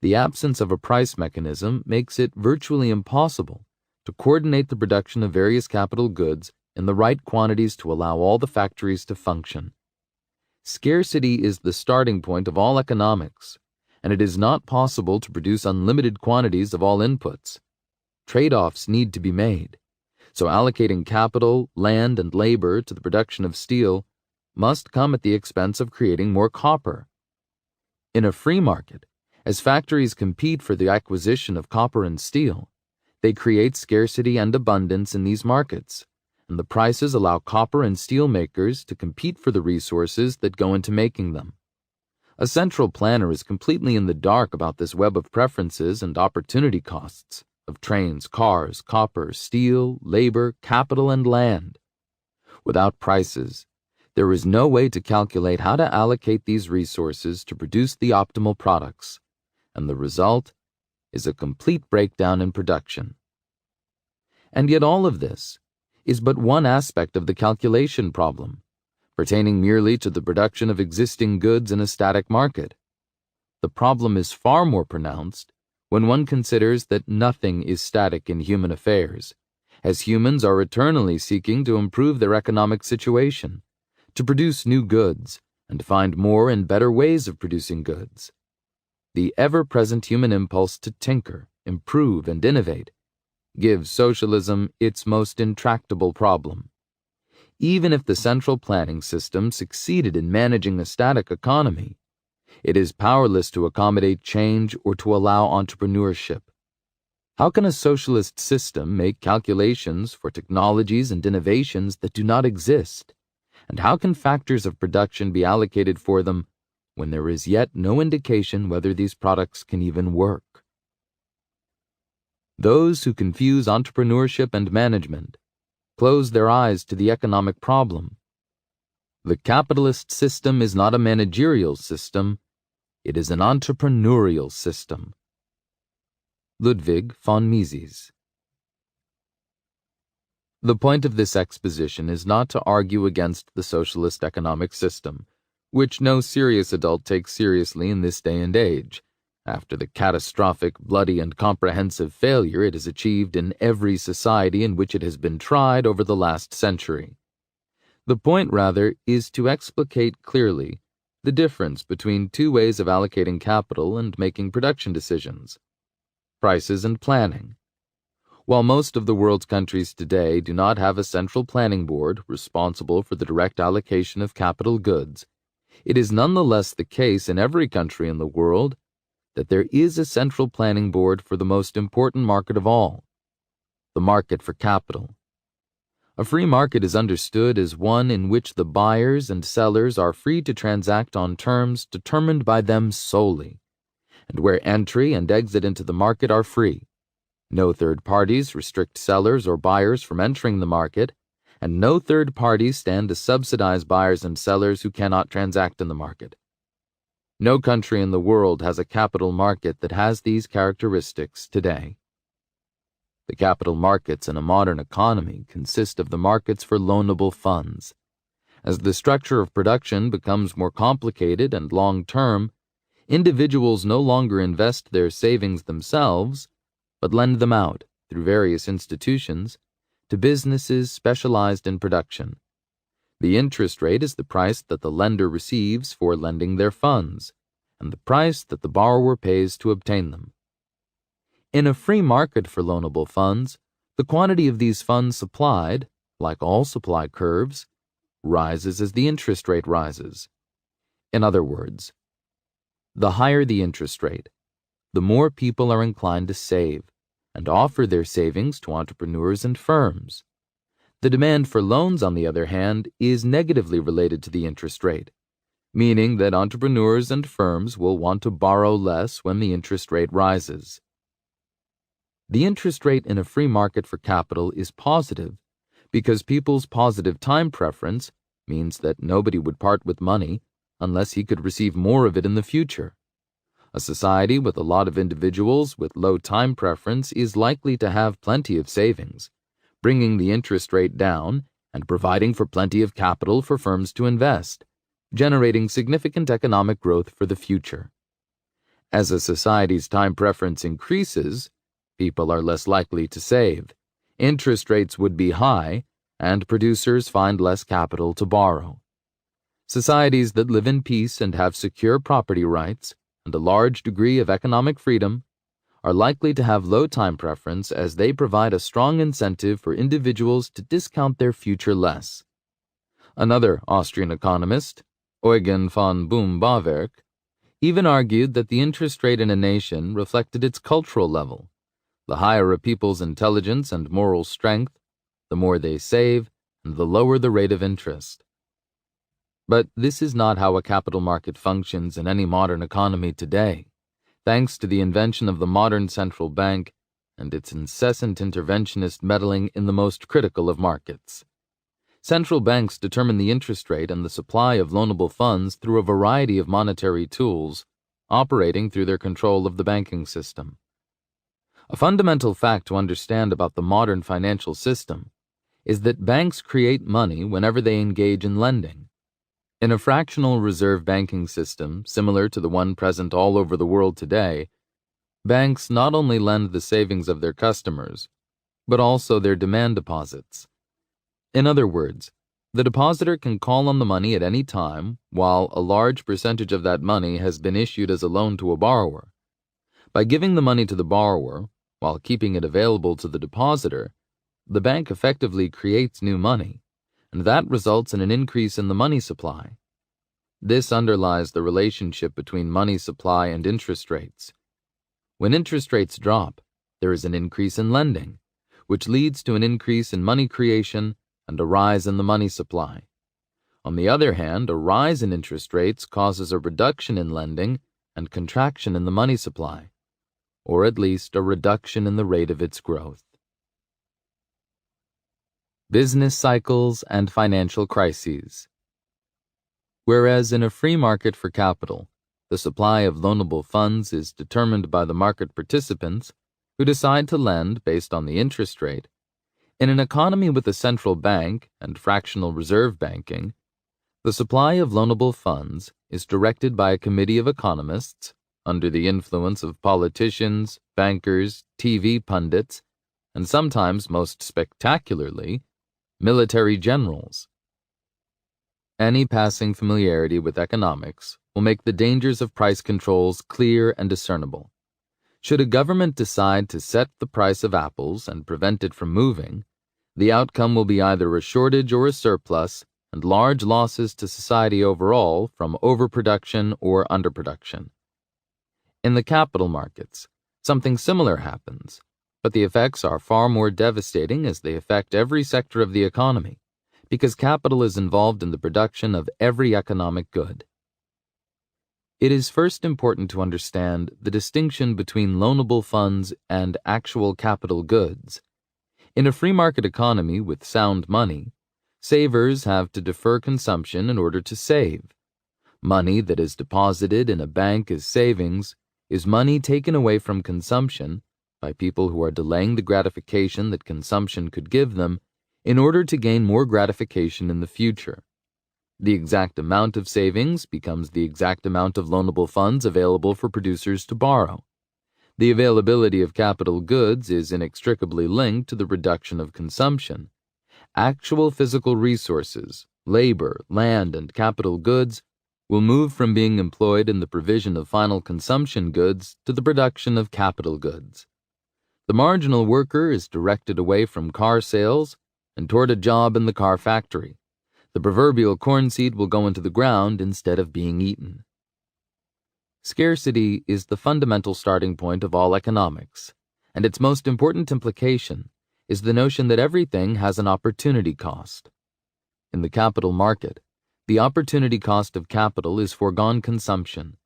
the absence of a price mechanism makes it virtually impossible to coordinate the production of various capital goods in the right quantities to allow all the factories to function. Scarcity is the starting point of all economics, and it is not possible to produce unlimited quantities of all inputs. Trade-offs need to be made, so allocating capital, land, and labor to the production of steel must come at the expense of creating more copper. In a free market, As factories compete for the acquisition of copper and steel, they create scarcity and abundance in these markets, and the prices allow copper and steel makers to compete for the resources that go into making them. A central planner is completely in the dark about this web of preferences and opportunity costs of trains, cars, copper, steel, labor, capital, and land. Without prices, there is no way to calculate how to allocate these resources to produce the optimal products, and the result is a complete breakdown in production. And yet all of this is but one aspect of the calculation problem, pertaining merely to the production of existing goods in a static market. The problem is far more pronounced when one considers that nothing is static in human affairs, as humans are eternally seeking to improve their economic situation, to produce new goods, and to find more and better ways of producing goods. The ever-present human impulse to tinker, improve, and innovate gives socialism its most intractable problem. Even if the central planning system succeeded in managing a static economy, it is powerless to accommodate change or to allow entrepreneurship. How can a socialist system make calculations for technologies and innovations that do not exist? And how can factors of production be allocated for them when there is yet no indication whether these products can even work? Those who confuse entrepreneurship and management close their eyes to the economic problem. The capitalist system is not a managerial system, it is an entrepreneurial system. Ludwig von Mises. The point of this exposition is not to argue against the socialist economic system, which no serious adult takes seriously in this day and age, after the catastrophic, bloody, and comprehensive failure it has achieved in every society in which it has been tried over the last century. The point, rather, is to explicate clearly the difference between two ways of allocating capital and making production decisions: prices and planning. While most of the world's countries today do not have a central planning board responsible for the direct allocation of capital goods, it is nonetheless the case in every country in the world that there is a central planning board for the most important market of all, the market for capital. A free market is understood as one in which the buyers and sellers are free to transact on terms determined by them solely, and where entry and exit into the market are free. No third parties restrict sellers or buyers from entering the market, and no third parties stand to subsidize buyers and sellers who cannot transact in the market. No country in the world has a capital market that has these characteristics today. The capital markets in a modern economy consist of the markets for loanable funds. As the structure of production becomes more complicated and long-term, individuals no longer invest their savings themselves, but lend them out, through various institutions, to businesses specialized in production. The interest rate is the price that the lender receives for lending their funds, and the price that the borrower pays to obtain them. In a free market for loanable funds, the quantity of these funds supplied, like all supply curves, rises as the interest rate rises. In other words, the higher the interest rate, the more people are inclined to save and offer their savings to entrepreneurs and firms. The demand for loans, on the other hand, is negatively related to the interest rate, meaning that entrepreneurs and firms will want to borrow less when the interest rate rises. The interest rate in a free market for capital is positive because people's positive time preference means that nobody would part with money unless he could receive more of it in the future. A society with a lot of individuals with low time preference is likely to have plenty of savings, bringing the interest rate down and providing for plenty of capital for firms to invest, generating significant economic growth for the future. As a society's time preference increases, people are less likely to save, interest rates would be high, and producers find less capital to borrow. Societies that live in peace and have secure property rights and a large degree of economic freedom are likely to have low time preference as they provide a strong incentive for individuals to discount their future less. Another Austrian economist, Eugen von Bohm-Bawerk, even argued that the interest rate in a nation reflected its cultural level. The higher a people's intelligence and moral strength, the more they save, and the lower the rate of interest. But this is not how a capital market functions in any modern economy today, thanks to the invention of the modern central bank and its incessant interventionist meddling in the most critical of markets. Central banks determine the interest rate and the supply of loanable funds through a variety of monetary tools, operating through their control of the banking system. A fundamental fact to understand about the modern financial system is that banks create money whenever they engage in lending. In a fractional reserve banking system similar to the one present all over the world today, banks not only lend the savings of their customers, but also their demand deposits. In other words, the depositor can call on the money at any time, while a large percentage of that money has been issued as a loan to a borrower. By giving the money to the borrower, while keeping it available to the depositor, the bank effectively creates new money, and that results in an increase in the money supply. This underlies the relationship between money supply and interest rates. When interest rates drop, there is an increase in lending, which leads to an increase in money creation and a rise in the money supply. On the other hand, a rise in interest rates causes a reduction in lending and contraction in the money supply, or at least a reduction in the rate of its growth. Business cycles and financial crises. Whereas in a free market for capital, the supply of loanable funds is determined by the market participants, who decide to lend based on the interest rate, in an economy with a central bank and fractional reserve banking, the supply of loanable funds is directed by a committee of economists under the influence of politicians, bankers, TV pundits, and sometimes, most spectacularly, military generals. Any passing familiarity with economics will make the dangers of price controls clear and discernible. Should a government decide to set the price of apples and prevent it from moving, the outcome will be either a shortage or a surplus and large losses to society overall from overproduction or underproduction. In the capital markets, something similar happens, but the effects are far more devastating as they affect every sector of the economy, because capital is involved in the production of every economic good. It is first important to understand the distinction between loanable funds and actual capital goods. In a free market economy with sound money, savers have to defer consumption in order to save. Money that is deposited in a bank as savings is money taken away from consumption by people who are delaying the gratification that consumption could give them in order to gain more gratification in the future. The exact amount of savings becomes the exact amount of loanable funds available for producers to borrow. The availability of capital goods is inextricably linked to the reduction of consumption. Actual physical resources, labor, land, and capital goods will move from being employed in the provision of final consumption goods to the production of capital goods. The marginal worker is directed away from car sales and toward a job in the car factory. The proverbial corn seed will go into the ground instead of being eaten. Scarcity is the fundamental starting point of all economics, and its most important implication is the notion that everything has an opportunity cost. In the capital market, the opportunity cost of capital is foregone consumption,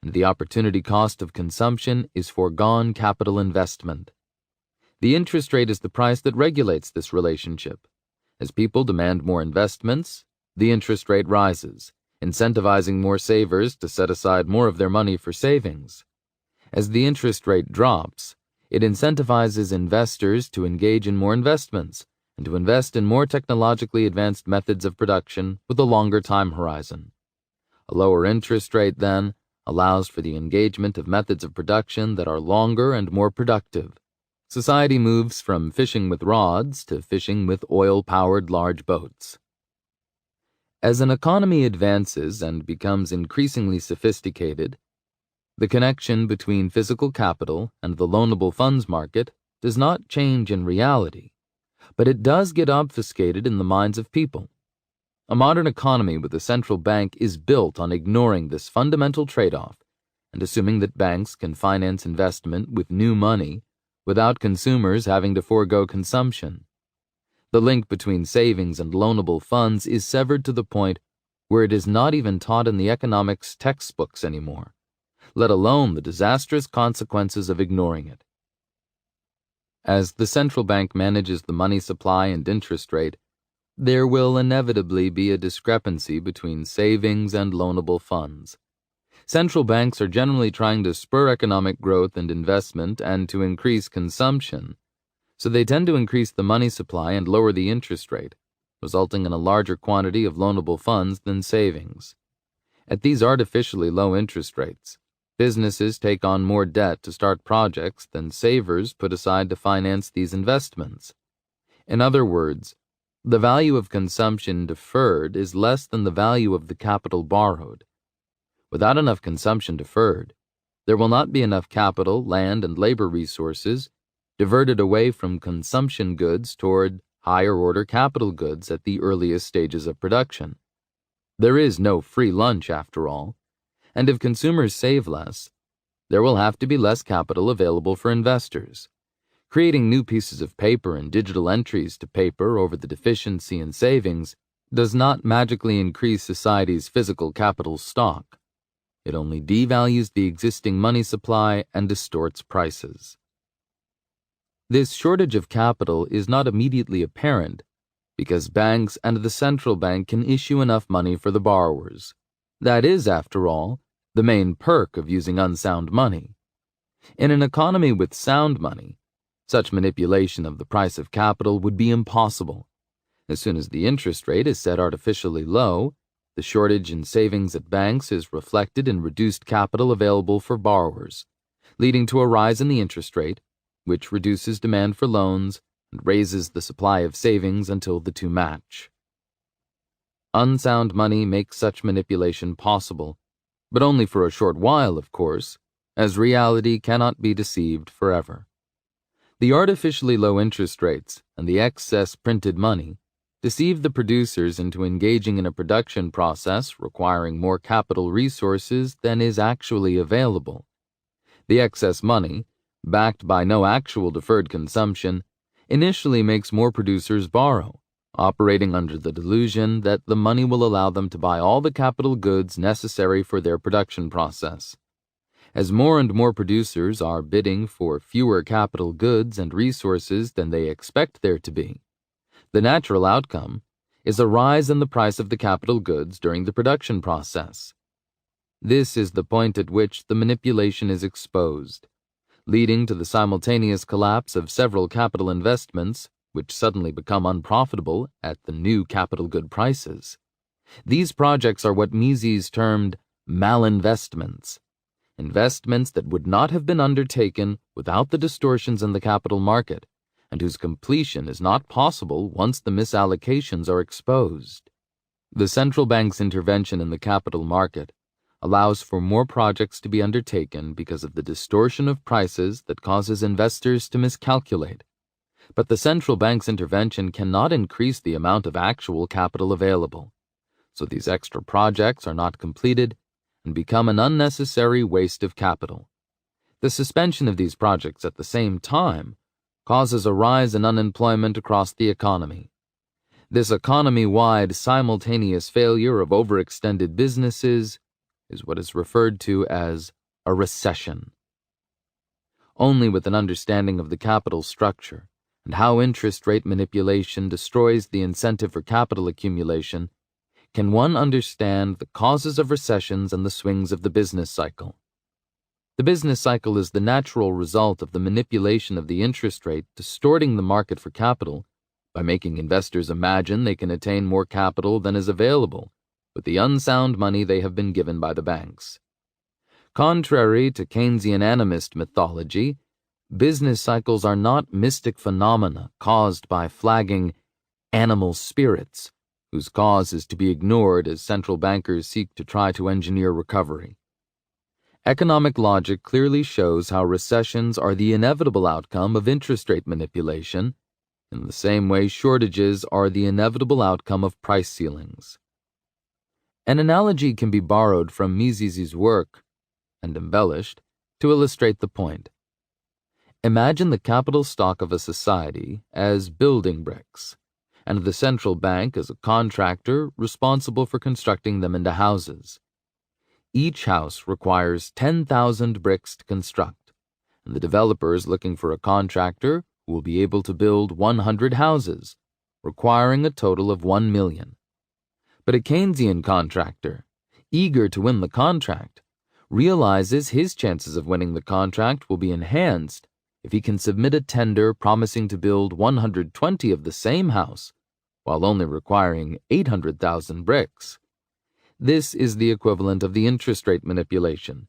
and the opportunity cost of consumption is foregone capital investment. The interest rate is the price that regulates this relationship. As people demand more investments, the interest rate rises, incentivizing more savers to set aside more of their money for savings. As the interest rate drops, it incentivizes investors to engage in more investments and to invest in more technologically advanced methods of production with a longer time horizon. A lower interest rate, then, allows for the engagement of methods of production that are longer and more productive. Society moves from fishing with rods to fishing with oil-powered large boats. As an economy advances and becomes increasingly sophisticated, the connection between physical capital and the loanable funds market does not change in reality, but it does get obfuscated in the minds of people. A modern economy with a central bank is built on ignoring this fundamental trade-off and assuming that banks can finance investment with new money without consumers having to forego consumption. The link between savings and loanable funds is severed to the point where it is not even taught in the economics textbooks anymore, let alone the disastrous consequences of ignoring it. As the central bank manages the money supply and interest rate, there will inevitably be a discrepancy between savings and loanable funds. Central banks are generally trying to spur economic growth and investment and to increase consumption, so they tend to increase the money supply and lower the interest rate, resulting in a larger quantity of loanable funds than savings. At these artificially low interest rates, businesses take on more debt to start projects than savers put aside to finance these investments. In other words, the value of consumption deferred is less than the value of the capital borrowed. Without enough consumption deferred, there will not be enough capital, land, and labor resources diverted away from consumption goods toward higher-order capital goods at the earliest stages of production. There is no free lunch, after all, and if consumers save less, there will have to be less capital available for investors. Creating new pieces of paper and digital entries to paper over the deficiency in savings does not magically increase society's physical capital stock. It only devalues the existing money supply and distorts prices. This shortage of capital is not immediately apparent because banks and the central bank can issue enough money for the borrowers. That is, after all, the main perk of using unsound money. In an economy with sound money, such manipulation of the price of capital would be impossible. As soon as the interest rate is set artificially low, the shortage in savings at banks is reflected in reduced capital available for borrowers, leading to a rise in the interest rate, which reduces demand for loans and raises the supply of savings until the two match. Unsound money makes such manipulation possible, but only for a short while, of course, as reality cannot be deceived forever. The artificially low interest rates and the excess printed money deceive the producers into engaging in a production process requiring more capital resources than is actually available. The excess money, backed by no actual deferred consumption, initially makes more producers borrow, operating under the delusion that the money will allow them to buy all the capital goods necessary for their production process. As more and more producers are bidding for fewer capital goods and resources than they expect there to be, the natural outcome is a rise in the price of the capital goods during the production process. This is the point at which the manipulation is exposed, leading to the simultaneous collapse of several capital investments, which suddenly become unprofitable at the new capital good prices. These projects are what Mises termed malinvestments, investments that would not have been undertaken without the distortions in the capital market, and whose completion is not possible once the misallocations are exposed. The central bank's intervention in the capital market allows for more projects to be undertaken because of the distortion of prices that causes investors to miscalculate. But the central bank's intervention cannot increase the amount of actual capital available, so these extra projects are not completed and become an unnecessary waste of capital. The suspension of these projects at the same time causes a rise in unemployment across the economy. This economy-wide simultaneous failure of overextended businesses is what is referred to as a recession. Only with an understanding of the capital structure and how interest rate manipulation destroys the incentive for capital accumulation can one understand the causes of recessions and the swings of the business cycle. The business cycle is the natural result of the manipulation of the interest rate distorting the market for capital by making investors imagine they can attain more capital than is available with the unsound money they have been given by the banks. Contrary to Keynesian animist mythology, business cycles are not mystic phenomena caused by flagging animal spirits, whose cause is to be ignored as central bankers seek to try to engineer recovery. Economic logic clearly shows how recessions are the inevitable outcome of interest rate manipulation, in the same way shortages are the inevitable outcome of price ceilings. An analogy can be borrowed from Mises's work and embellished to illustrate the point. Imagine the capital stock of a society as building bricks, and the central bank as a contractor responsible for constructing them into houses. Each house requires 10,000 bricks to construct, and the developer is looking for a contractor who will be able to build 100 houses, requiring a total of 1 million. But a Keynesian contractor, eager to win the contract, realizes his chances of winning the contract will be enhanced if he can submit a tender promising to build 120 of the same house, while only requiring 800,000 bricks. This is the equivalent of the interest rate manipulation.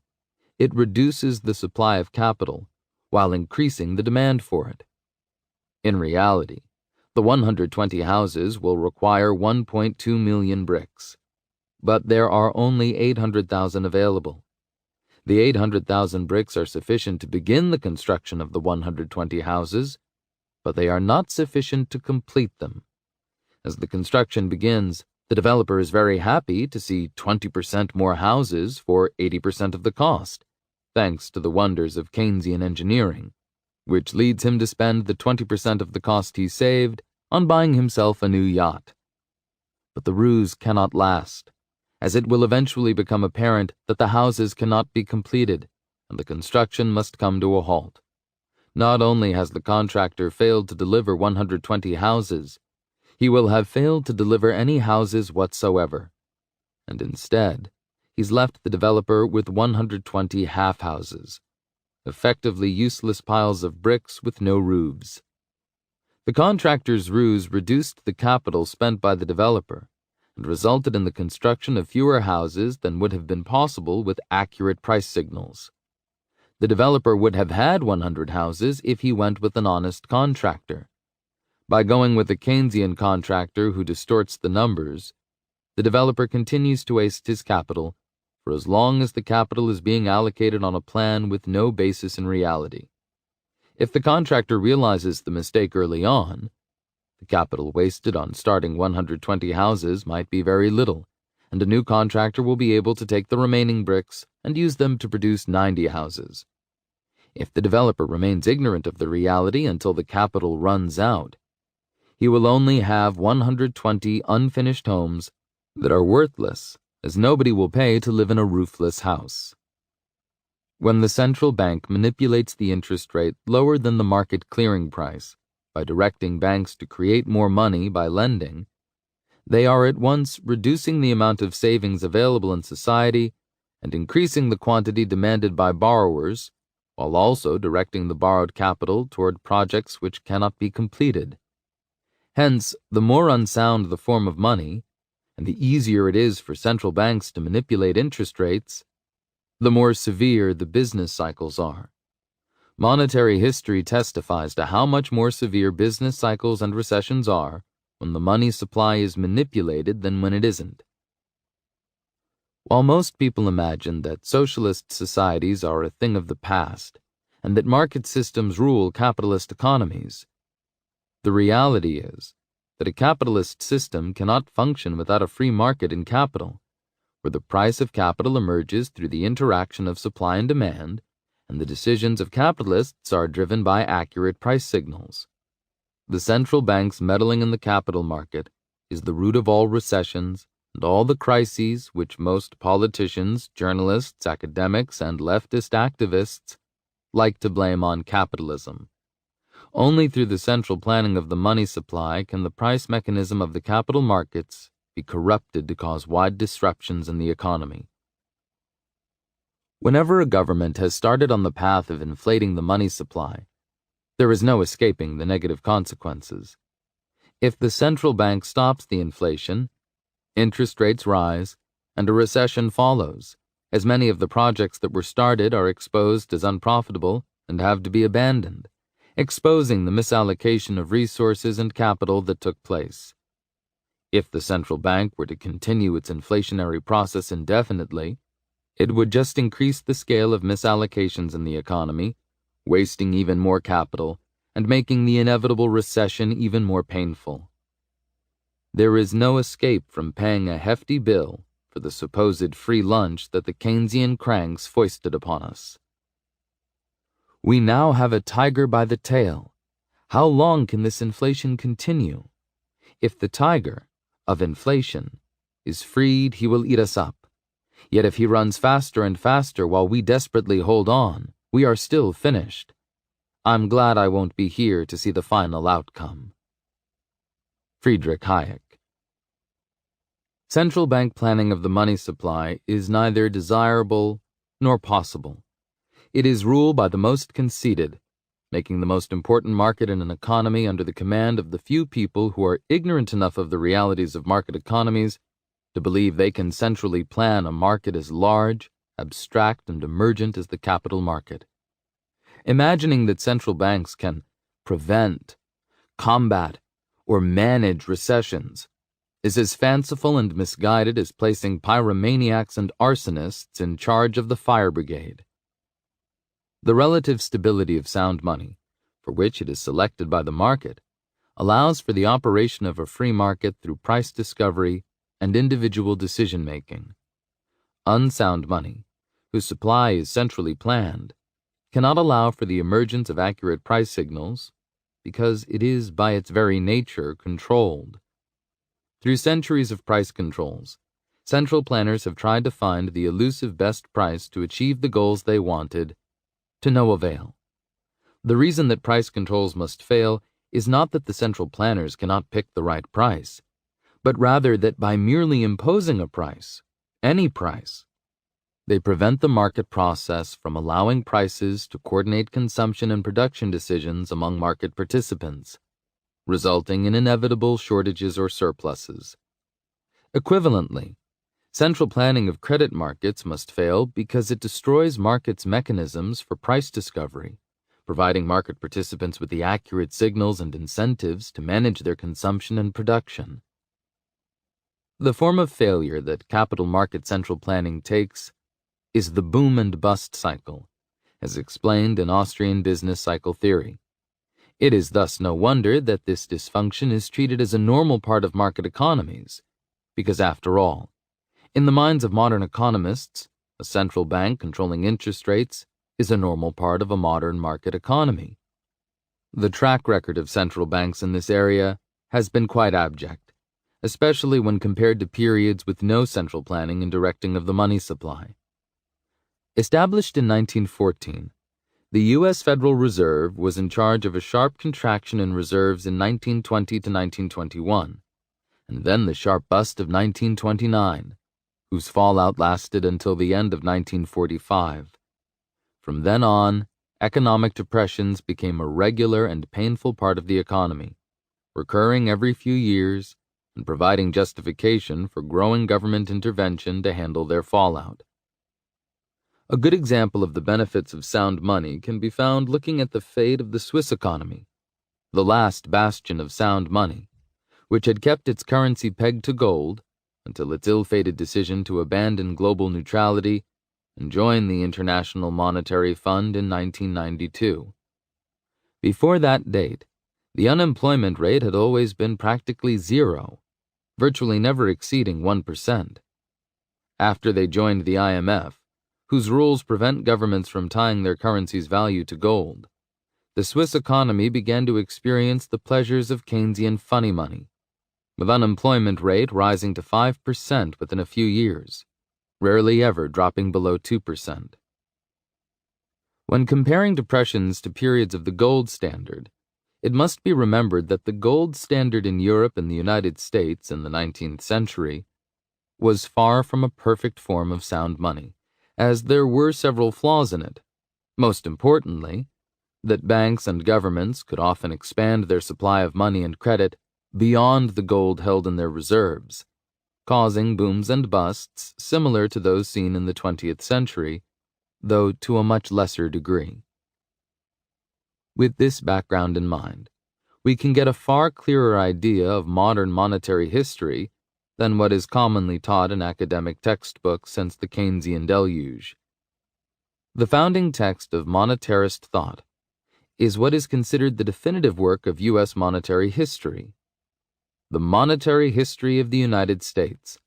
It reduces the supply of capital while increasing the demand for it. In reality, the 120 houses will require 1.2 million bricks, but there are only 800,000 available. The 800,000 bricks are sufficient to begin the construction of the 120 houses, but they are not sufficient to complete them. As the construction begins, the developer is very happy to see 20% more houses for 80% of the cost, thanks to the wonders of Keynesian engineering, which leads him to spend the 20% of the cost he saved on buying himself a new yacht. But the ruse cannot last, as it will eventually become apparent that the houses cannot be completed, and the construction must come to a halt. Not only has the contractor failed to deliver 120 houses, he will have failed to deliver any houses whatsoever, and instead, he's left the developer with 120 half-houses, effectively useless piles of bricks with no roofs. The contractor's ruse reduced the capital spent by the developer and resulted in the construction of fewer houses than would have been possible with accurate price signals. The developer would have had 100 houses if he went with an honest contractor. By going with a Keynesian contractor who distorts the numbers, the developer continues to waste his capital for as long as the capital is being allocated on a plan with no basis in reality. If the contractor realizes the mistake early on, the capital wasted on starting 120 houses might be very little, and a new contractor will be able to take the remaining bricks and use them to produce 90 houses. If the developer remains ignorant of the reality until the capital runs out, he will only have 120 unfinished homes that are worthless, as nobody will pay to live in a roofless house. When the central bank manipulates the interest rate lower than the market clearing price by directing banks to create more money by lending, they are at once reducing the amount of savings available in society and increasing the quantity demanded by borrowers, while also directing the borrowed capital toward projects which cannot be completed. Hence, the more unsound the form of money, and the easier it is for central banks to manipulate interest rates, the more severe the business cycles are. Monetary history testifies to how much more severe business cycles and recessions are when the money supply is manipulated than when it isn't. While most people imagine that socialist societies are a thing of the past, and that market systems rule capitalist economies, the reality is that a capitalist system cannot function without a free market in capital, where the price of capital emerges through the interaction of supply and demand, and the decisions of capitalists are driven by accurate price signals. The central bank's meddling in the capital market is the root of all recessions and all the crises which most politicians, journalists, academics, and leftist activists like to blame on capitalism. Only through the central planning of the money supply can the price mechanism of the capital markets be corrupted to cause wide disruptions in the economy. Whenever a government has started on the path of inflating the money supply, there is no escaping the negative consequences. If the central bank stops the inflation, interest rates rise, and a recession follows, as many of the projects that were started are exposed as unprofitable and have to be abandoned, exposing the misallocation of resources and capital that took place. If the central bank were to continue its inflationary process indefinitely, it would just increase the scale of misallocations in the economy, wasting even more capital and making the inevitable recession even more painful. There is no escape from paying a hefty bill for the supposed free lunch that the Keynesian cranks foisted upon us. We now have a tiger by the tail. How long can this inflation continue? If the tiger, of inflation, is freed, he will eat us up. Yet if he runs faster and faster while we desperately hold on, we are still finished. I'm glad I won't be here to see the final outcome. Friedrich Hayek. Central bank planning of the money supply is neither desirable nor possible. It is ruled by the most conceited, making the most important market in an economy under the command of the few people who are ignorant enough of the realities of market economies to believe they can centrally plan a market as large, abstract, and emergent as the capital market. Imagining that central banks can prevent, combat, or manage recessions is as fanciful and misguided as placing pyromaniacs and arsonists in charge of the fire brigade. The relative stability of sound money, for which it is selected by the market, allows for the operation of a free market through price discovery and individual decision-making. Unsound money, whose supply is centrally planned, cannot allow for the emergence of accurate price signals because it is by its very nature controlled. Through centuries of price controls, central planners have tried to find the elusive best price to achieve the goals they wanted, to no avail. The reason that price controls must fail is not that the central planners cannot pick the right price, but rather that by merely imposing a price, any price, they prevent the market process from allowing prices to coordinate consumption and production decisions among market participants, resulting in inevitable shortages or surpluses. Equivalently, central planning of credit markets must fail because it destroys markets' mechanisms for price discovery, providing market participants with the accurate signals and incentives to manage their consumption and production. The form of failure that capital market central planning takes is the boom and bust cycle, as explained in Austrian business cycle theory. It is thus no wonder that this dysfunction is treated as a normal part of market economies, because after all, in the minds of modern economists, a central bank controlling interest rates is a normal part of a modern market economy. The track record of central banks in this area has been quite abject, especially when compared to periods with no central planning and directing of the money supply. Established in 1914, the U.S. Federal Reserve was in charge of a sharp contraction in reserves in 1920 to 1921, and then the sharp bust of 1929, whose fallout lasted until the end of 1945. From then on, economic depressions became a regular and painful part of the economy, recurring every few years and providing justification for growing government intervention to handle their fallout. A good example of the benefits of sound money can be found looking at the fate of the Swiss economy, the last bastion of sound money, which had kept its currency pegged to gold until its ill-fated decision to abandon global neutrality and join the International Monetary Fund in 1992. Before that date, the unemployment rate had always been practically zero, virtually never exceeding 1%. After they joined the IMF, whose rules prevent governments from tying their currency's value to gold, the Swiss economy began to experience the pleasures of Keynesian funny money, with unemployment rate rising to 5% within a few years, rarely ever dropping below 2%. When comparing depressions to periods of the gold standard, it must be remembered that the gold standard in Europe and the United States in the 19th century was far from a perfect form of sound money, as there were several flaws in it. Most importantly, that banks and governments could often expand their supply of money and credit beyond the gold held in their reserves, causing booms and busts similar to those seen in the 20th century, though to a much lesser degree. With this background in mind, we can get a far clearer idea of modern monetary history than what is commonly taught in academic textbooks since the Keynesian deluge. The founding text of monetarist thought is what is considered the definitive work of U.S. monetary history, The Monetary History of the United States,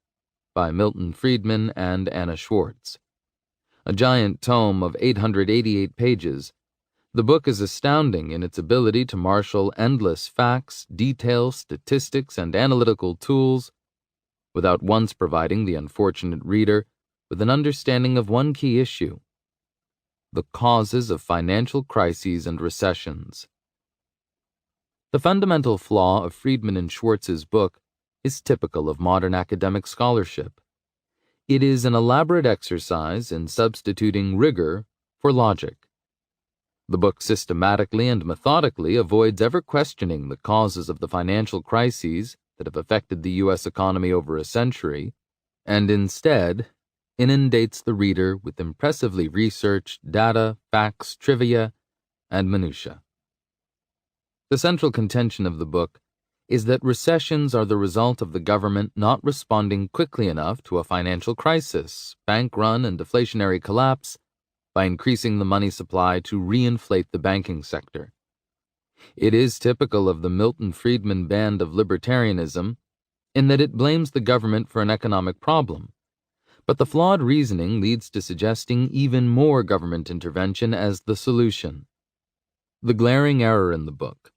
by Milton Friedman and Anna Schwartz. A giant tome of 888 pages, the book is astounding in its ability to marshal endless facts, details, statistics, and analytical tools without once providing the unfortunate reader with an understanding of one key issue: the causes of financial crises and recessions. The fundamental flaw of Friedman and Schwartz's book is typical of modern academic scholarship. It is an elaborate exercise in substituting rigor for logic. The book systematically and methodically avoids ever questioning the causes of the financial crises that have affected the U.S. economy over a century, and instead inundates the reader with impressively researched data, facts, trivia, and minutiae. The central contention of the book is that recessions are the result of the government not responding quickly enough to a financial crisis, bank run, and deflationary collapse by increasing the money supply to reinflate the banking sector. It is typical of the Milton Friedman band of libertarianism in that it blames the government for an economic problem, but the flawed reasoning leads to suggesting even more government intervention as the solution. The glaring error in the book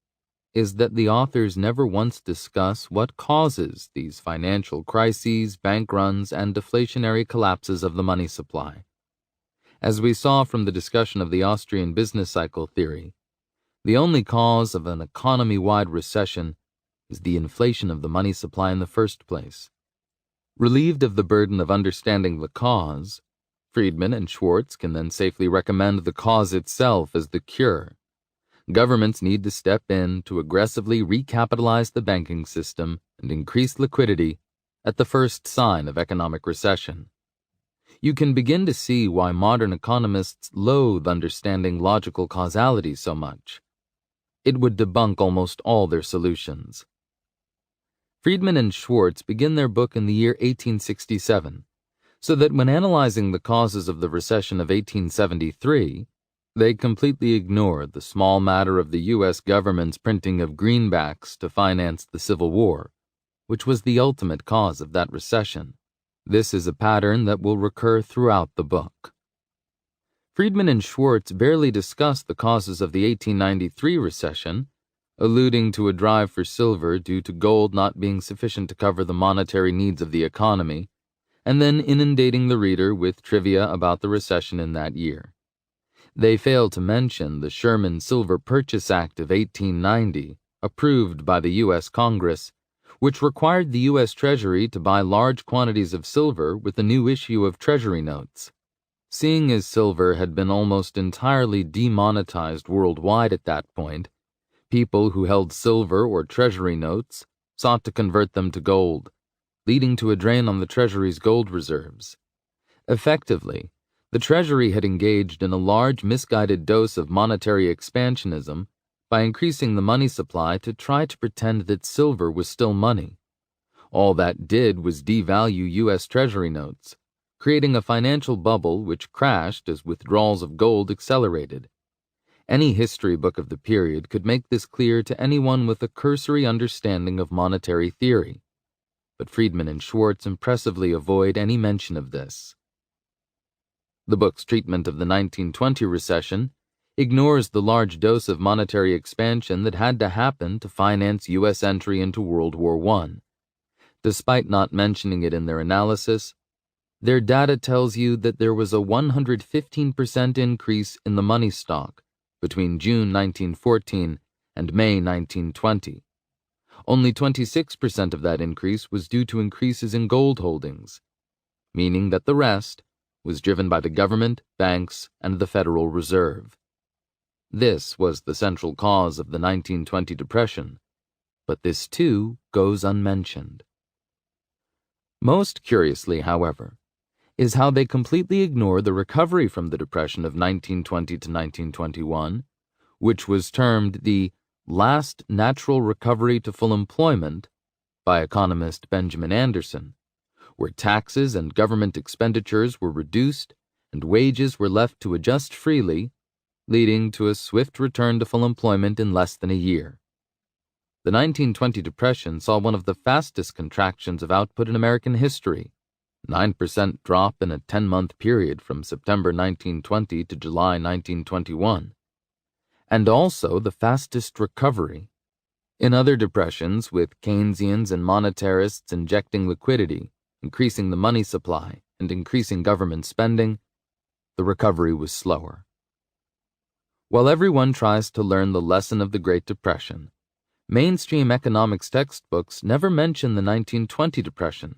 is that the authors never once discuss what causes these financial crises, bank runs, and deflationary collapses of the money supply. As we saw from the discussion of the Austrian business cycle theory, the only cause of an economy-wide recession is the inflation of the money supply in the first place. Relieved of the burden of understanding the cause, Friedman and Schwartz can then safely recommend the cause itself as the cure. Governments need to step in to aggressively recapitalize the banking system and increase liquidity at the first sign of economic recession. You can begin to see why modern economists loathe understanding logical causality so much. It would debunk almost all their solutions. Friedman and Schwartz begin their book in the year 1867, so that when analyzing the causes of the recession of 1873, they completely ignore the small matter of the U.S. government's printing of greenbacks to finance the Civil War, which was the ultimate cause of that recession. This is a pattern that will recur throughout the book. Friedman and Schwartz barely discuss the causes of the 1893 recession, alluding to a drive for silver due to gold not being sufficient to cover the monetary needs of the economy, and then inundating the reader with trivia about the recession in that year. They fail to mention the Sherman Silver Purchase Act of 1890, approved by the U.S. Congress, which required the U.S. Treasury to buy large quantities of silver with a new issue of Treasury notes. Seeing as silver had been almost entirely demonetized worldwide at that point, people who held silver or Treasury notes sought to convert them to gold, leading to a drain on the Treasury's gold reserves. Effectively, the Treasury had engaged in a large misguided dose of monetary expansionism by increasing the money supply to try to pretend that silver was still money. All that did was devalue U.S. Treasury notes, creating a financial bubble which crashed as withdrawals of gold accelerated. Any history book of the period could make this clear to anyone with a cursory understanding of monetary theory, but Friedman and Schwartz impressively avoid any mention of this. The book's treatment of the 1920 recession ignores the large dose of monetary expansion that had to happen to finance U.S. entry into World War I. Despite not mentioning it in their analysis, their data tells you that there was a 115% increase in the money stock between June 1914 and May 1920. Only 26% of that increase was due to increases in gold holdings, meaning that the rest was driven by the government, banks, and the Federal Reserve. This was the central cause of the 1920 Depression, but this too goes unmentioned. Most curiously, however, is how they completely ignore the recovery from the Depression of 1920 to 1921, which was termed the last natural recovery to full employment by economist Benjamin Anderson, where taxes and government expenditures were reduced and wages were left to adjust freely, leading to a swift return to full employment in less than a year. The 1920 Depression saw one of the fastest contractions of output in American history, 9% drop in a 10-month period from September 1920 to July 1921, and also the fastest recovery. In other depressions, with Keynesians and monetarists injecting liquidity, increasing the money supply, and increasing government spending, the recovery was slower. While everyone tries to learn the lesson of the Great Depression, mainstream economics textbooks never mention the 1920 depression,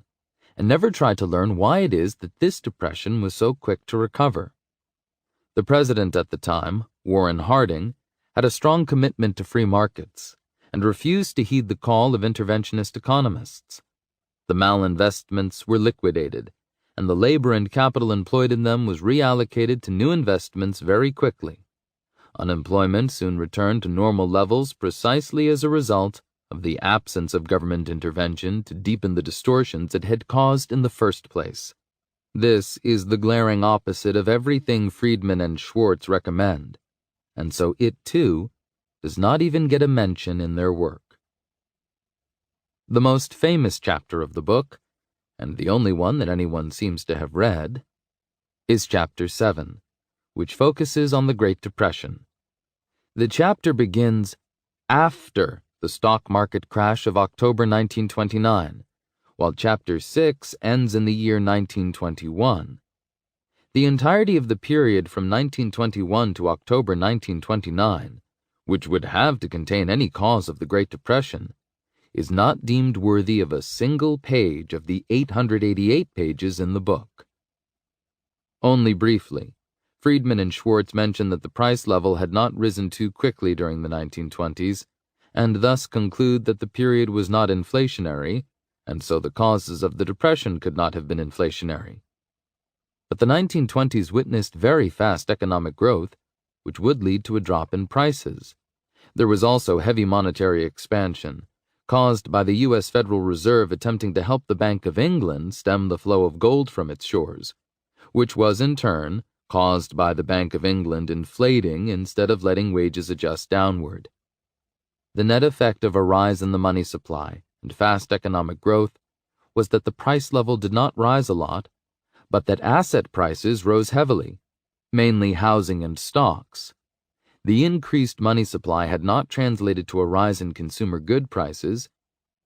and never try to learn why it is that this depression was so quick to recover. The president at the time, Warren Harding, had a strong commitment to free markets and refused to heed the call of interventionist economists. The malinvestments were liquidated, and the labor and capital employed in them was reallocated to new investments very quickly. Unemployment soon returned to normal levels precisely as a result of the absence of government intervention to deepen the distortions it had caused in the first place. This is the glaring opposite of everything Friedman and Schwartz recommend, and so it, too, does not even get a mention in their work. The most famous chapter of the book, and the only one that anyone seems to have read, is Chapter 7, which focuses on the Great Depression. The chapter begins after the stock market crash of October 1929, while Chapter 6 ends in the year 1921. The entirety of the period from 1921 to October 1929, which would have to contain any cause of the Great Depression, is not deemed worthy of a single page of the 888 pages in the book. Only briefly, Friedman and Schwartz mention that the price level had not risen too quickly during the 1920s, and thus conclude that the period was not inflationary, and so the causes of the Depression could not have been inflationary. But the 1920s witnessed very fast economic growth, which would lead to a drop in prices. There was also heavy monetary expansion, caused by the U.S. Federal Reserve attempting to help the Bank of England stem the flow of gold from its shores, which was in turn caused by the Bank of England inflating instead of letting wages adjust downward. The net effect of a rise in the money supply and fast economic growth was that the price level did not rise a lot, but that asset prices rose heavily, mainly housing and stocks. The increased money supply had not translated to a rise in consumer good prices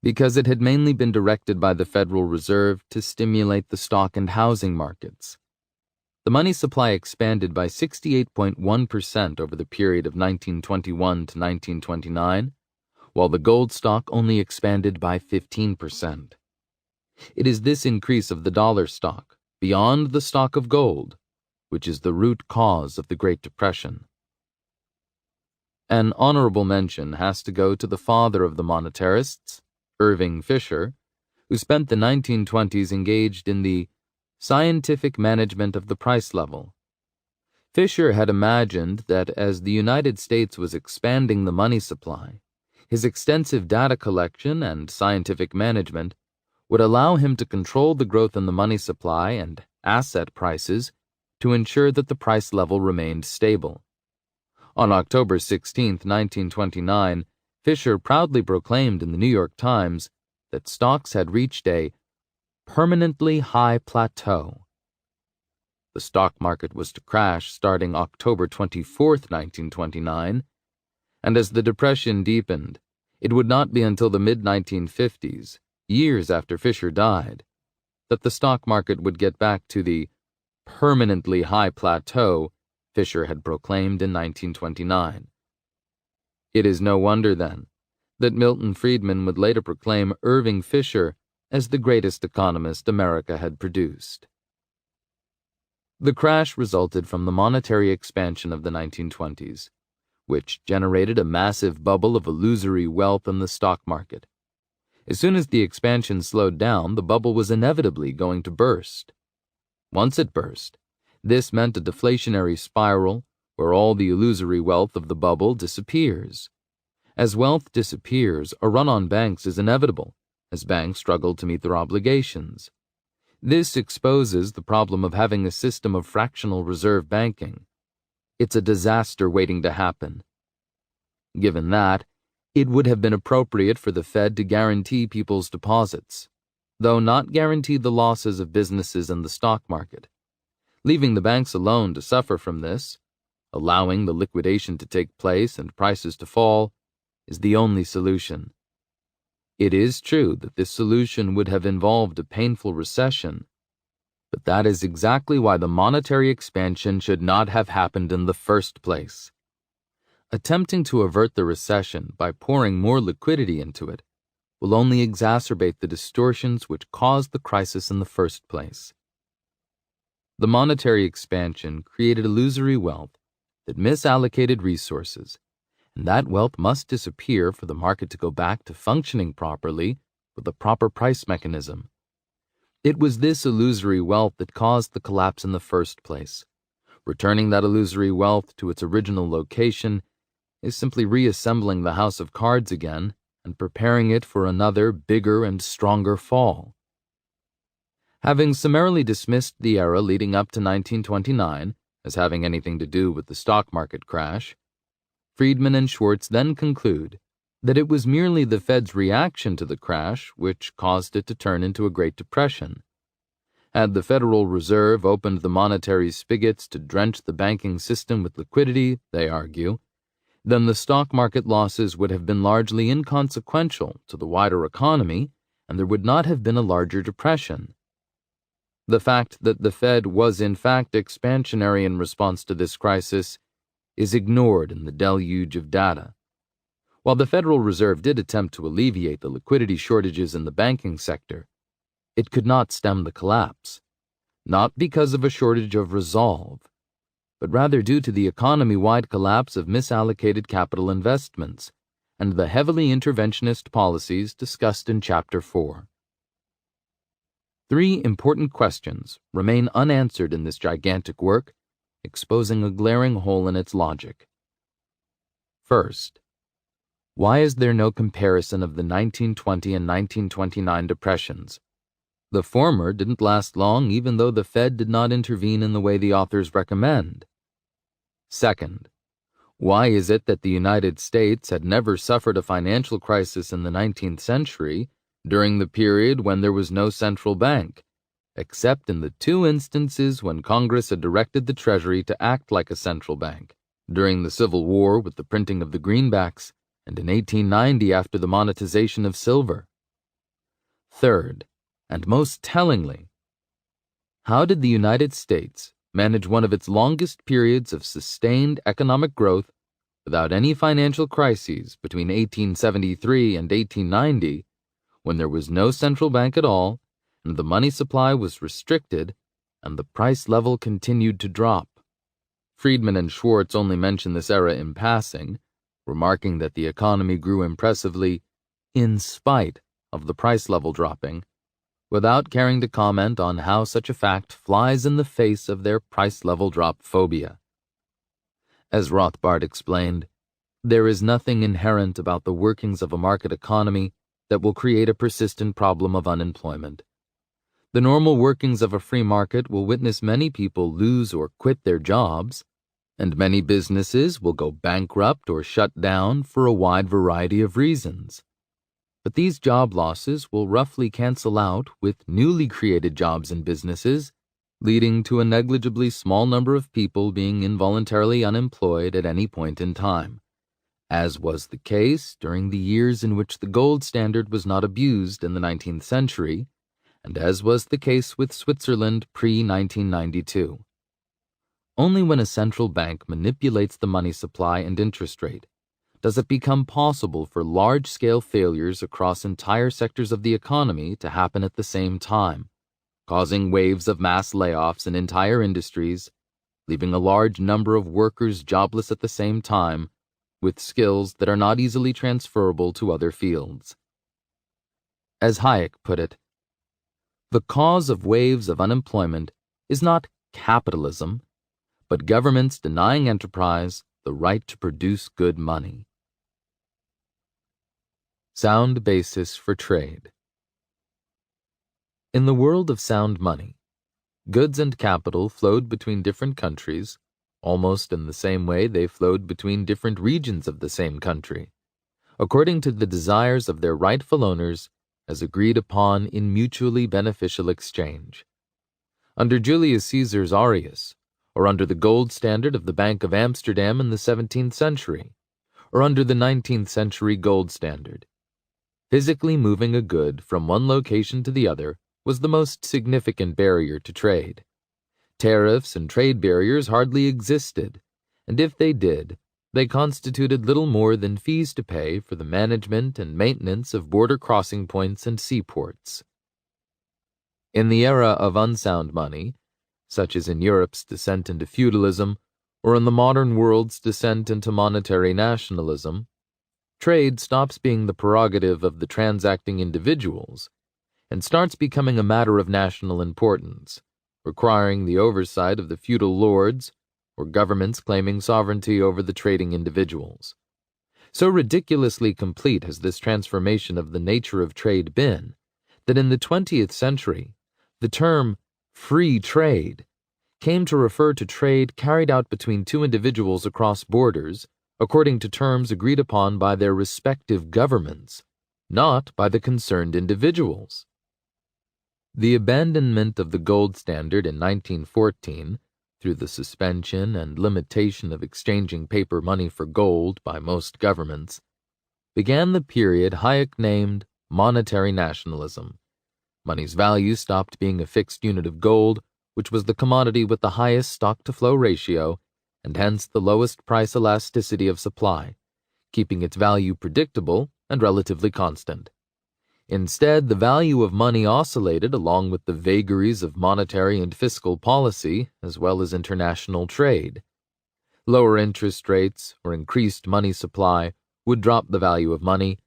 because it had mainly been directed by the Federal Reserve to stimulate the stock and housing markets. The money supply expanded by 68.1% over the period of 1921 to 1929, while the gold stock only expanded by 15%. It is this increase of the dollar stock, beyond the stock of gold, which is the root cause of the Great Depression. An honorable mention has to go to the father of the monetarists, Irving Fisher, who spent the 1920s engaged in the scientific management of the price level. Fisher had imagined that as the United States was expanding the money supply, his extensive data collection and scientific management would allow him to control the growth in the money supply and asset prices to ensure that the price level remained stable. On October 16, 1929, Fisher proudly proclaimed in the New York Times that stocks had reached a permanently high plateau. The stock market was to crash starting October 24, 1929, and as the Depression deepened, it would not be until the mid-1950s, years after Fisher died, that the stock market would get back to the permanently high plateau Fisher had proclaimed in 1929. It is no wonder, then, that Milton Friedman would later proclaim Irving Fisher as the greatest economist America had produced. The crash resulted from the monetary expansion of the 1920s, which generated a massive bubble of illusory wealth in the stock market. As soon as the expansion slowed down, the bubble was inevitably going to burst. Once it burst, this meant a deflationary spiral where all the illusory wealth of the bubble disappears. As wealth disappears, a run on banks is inevitable, as banks struggle to meet their obligations. This exposes the problem of having a system of fractional reserve banking. It's a disaster waiting to happen. Given that, it would have been appropriate for the Fed to guarantee people's deposits. though not guarantee the losses of businesses in the stock market. Leaving the banks alone to suffer from this, allowing the liquidation to take place and prices to fall, is the only solution. It is true that this solution would have involved a painful recession, but that is exactly why the monetary expansion should not have happened in the first place. Attempting to avert the recession by pouring more liquidity into it will only exacerbate the distortions which caused the crisis in the first place. The monetary expansion created illusory wealth that misallocated resources, and that wealth must disappear for the market to go back to functioning properly with a proper price mechanism. It was this illusory wealth that caused the collapse in the first place. Returning that illusory wealth to its original location is simply reassembling the house of cards again and preparing it for another, bigger and stronger fall. Having summarily dismissed the era leading up to 1929 as having anything to do with the stock market crash, Friedman and Schwartz then conclude that it was merely the Fed's reaction to the crash which caused it to turn into a Great Depression. Had the Federal Reserve opened the monetary spigots to drench the banking system with liquidity, they argue, then the stock market losses would have been largely inconsequential to the wider economy, and there would not have been a larger depression. The fact that the Fed was in fact expansionary in response to this crisis is ignored in the deluge of data. While the Federal Reserve did attempt to alleviate the liquidity shortages in the banking sector, it could not stem the collapse, not because of a shortage of resolve, but rather due to the economy-wide collapse of misallocated capital investments and the heavily interventionist policies discussed in Chapter 4. 3 important questions remain unanswered in this gigantic work, exposing a glaring hole in its logic. First, why is there no comparison of the 1920 and 1929 depressions? The former didn't last long even though the Fed did not intervene in the way the authors recommend. Second, why is it that the United States had never suffered a financial crisis in the 19th century during the period when there was no central bank, except in the 2 instances when Congress had directed the Treasury to act like a central bank, during the Civil War with the printing of the greenbacks, and in 1890 after the monetization of silver? Third, and most tellingly, how did the United States manage one of its longest periods of sustained economic growth without any financial crises between 1873 and 1890, when there was no central bank at all, and the money supply was restricted, and the price level continued to drop? Friedman and Schwartz only mention this era in passing, remarking that the economy grew impressively in spite of the price level dropping, without caring to comment on how such a fact flies in the face of their price level drop phobia. As Rothbard explained, there is nothing inherent about the workings of a market economy that will create a persistent problem of unemployment. The normal workings of a free market will witness many people lose or quit their jobs, and many businesses will go bankrupt or shut down for a wide variety of reasons. But these job losses will roughly cancel out with newly created jobs and businesses, leading to a negligibly small number of people being involuntarily unemployed at any point in time, as was the case during the years in which the gold standard was not abused in the 19th century, and as was the case with Switzerland pre-1992. Only when a central bank manipulates the money supply and interest rate does it become possible for large-scale failures across entire sectors of the economy to happen at the same time, causing waves of mass layoffs in entire industries, leaving a large number of workers jobless at the same time, with skills that are not easily transferable to other fields. As Hayek put it, the cause of waves of unemployment is not capitalism, but governments denying enterprise the right to produce good money. Sound basis for trade. In the world of sound money, goods and capital flowed between different countries, almost in the same way they flowed between different regions of the same country, according to the desires of their rightful owners as agreed upon in mutually beneficial exchange. Under Julius Caesar's Aureus, or under the gold standard of the Bank of Amsterdam in the 17th century, or under the 19th century gold standard. Physically moving a good from one location to the other was the most significant barrier to trade. Tariffs and trade barriers hardly existed, and if they did, they constituted little more than fees to pay for the management and maintenance of border crossing points and seaports. In the era of unsound money, such as in Europe's descent into feudalism, or in the modern world's descent into monetary nationalism, trade stops being the prerogative of the transacting individuals and starts becoming a matter of national importance, requiring the oversight of the feudal lords or governments claiming sovereignty over the trading individuals. So ridiculously complete has this transformation of the nature of trade been that in the 20th century, the term free trade came to refer to trade carried out between two individuals across borders according to terms agreed upon by their respective governments, not by the concerned individuals. The abandonment of the gold standard in 1914, through the suspension and limitation of exchanging paper money for gold by most governments, began the period Hayek named monetary nationalism. Money's value stopped being a fixed unit of gold, which was the commodity with the highest stock-to-flow ratio, and hence the lowest price elasticity of supply, keeping its value predictable and relatively constant. Instead, the value of money oscillated along with the vagaries of monetary and fiscal policy, as well as international trade. Lower interest rates or increased money supply would drop the value of money,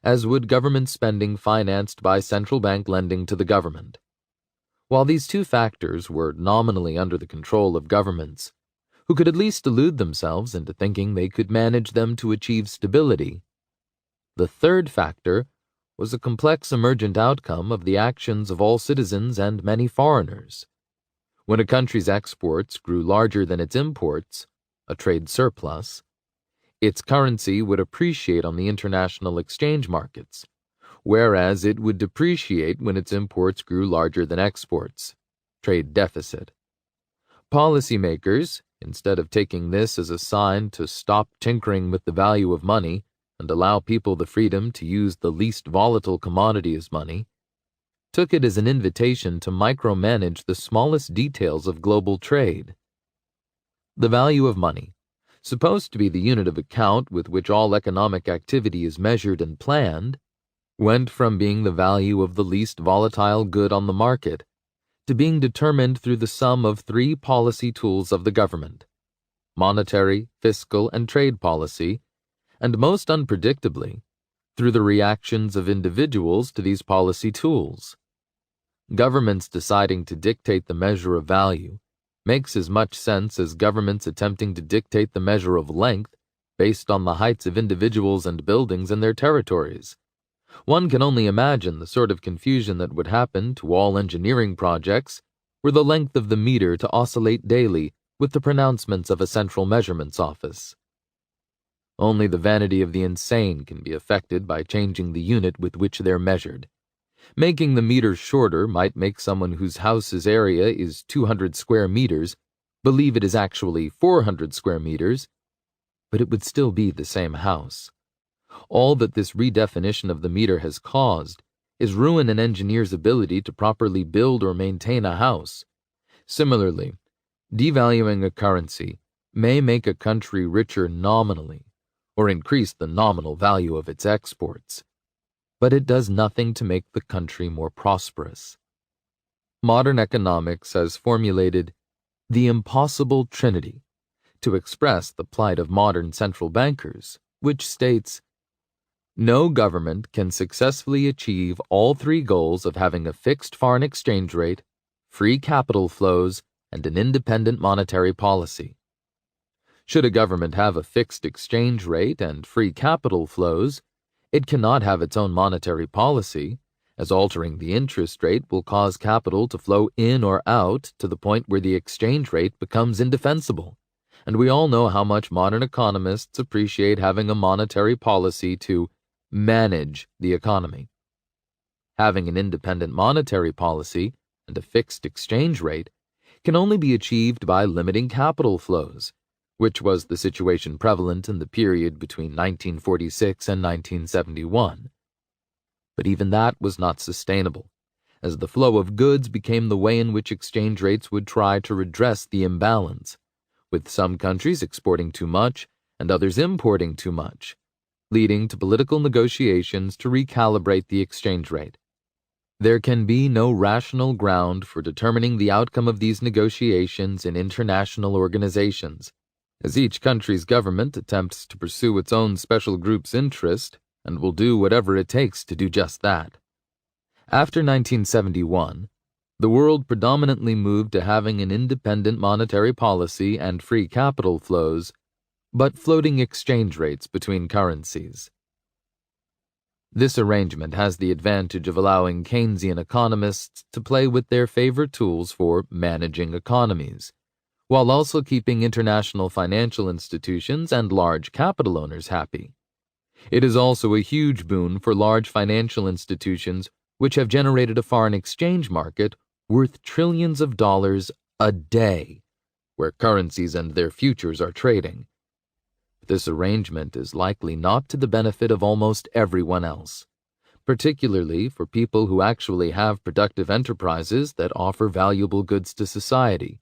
as would government spending financed by central bank lending to the government. While these two factors were nominally under the control of governments, who could at least delude themselves into thinking they could manage them to achieve stability, the third factor was a complex emergent outcome of the actions of all citizens and many foreigners. When a country's exports grew larger than its imports, a trade surplus, its currency would appreciate on the international exchange markets, whereas it would depreciate when its imports grew larger than exports, trade deficit. Policymakers, instead of taking this as a sign to stop tinkering with the value of money and allow people the freedom to use the least volatile commodity as money, took it as an invitation to micromanage the smallest details of global trade. The value of money, supposed to be the unit of account with which all economic activity is measured and planned, went from being the value of the least volatile good on the market to being determined through the sum of three policy tools of the government: monetary, fiscal, and trade policy, and most unpredictably, through the reactions of individuals to these policy tools. Governments deciding to dictate the measure of value makes as much sense as governments attempting to dictate the measure of length based on the heights of individuals and buildings in their territories. One can only imagine the sort of confusion that would happen to all engineering projects were the length of the meter to oscillate daily with the pronouncements of a central measurements office. Only the vanity of the insane can be affected by changing the unit with which they're measured. Making the meter shorter might make someone whose house's area is 200 square meters believe it is actually 400 square meters, but it would still be the same house. All that this redefinition of the meter has caused is ruin an engineer's ability to properly build or maintain a house. Similarly, devaluing a currency may make a country richer nominally or increase the nominal value of its exports, but it does nothing to make the country more prosperous. Modern economics has formulated the impossible trinity to express the plight of modern central bankers, which states, no government can successfully achieve all three goals of having a fixed foreign exchange rate, free capital flows, and an independent monetary policy. Should a government have a fixed exchange rate and free capital flows, it cannot have its own monetary policy, as altering the interest rate will cause capital to flow in or out to the point where the exchange rate becomes indefensible, and we all know how much modern economists appreciate having a monetary policy to manage the economy. having an independent monetary policy and a fixed exchange rate can only be achieved by limiting capital flows, which was the situation prevalent in the period between 1946 and 1971. But even that was not sustainable, as the flow of goods became the way in which exchange rates would try to redress the imbalance, with some countries exporting too much and others importing too much, leading to political negotiations to recalibrate the exchange rate. There can be no rational ground for determining the outcome of these negotiations in international organizations, as each country's government attempts to pursue its own special group's interest and will do whatever it takes to do just that. After 1971, the world predominantly moved to having an independent monetary policy and free capital flows, but floating exchange rates between currencies. This arrangement has the advantage of allowing Keynesian economists to play with their favorite tools for managing economies, while also keeping international financial institutions and large capital owners happy. It is also a huge boon for large financial institutions which have generated a foreign exchange market worth trillions of dollars a day, where currencies and their futures are trading. This arrangement is likely not to the benefit of almost everyone else, particularly for people who actually have productive enterprises that offer valuable goods to society.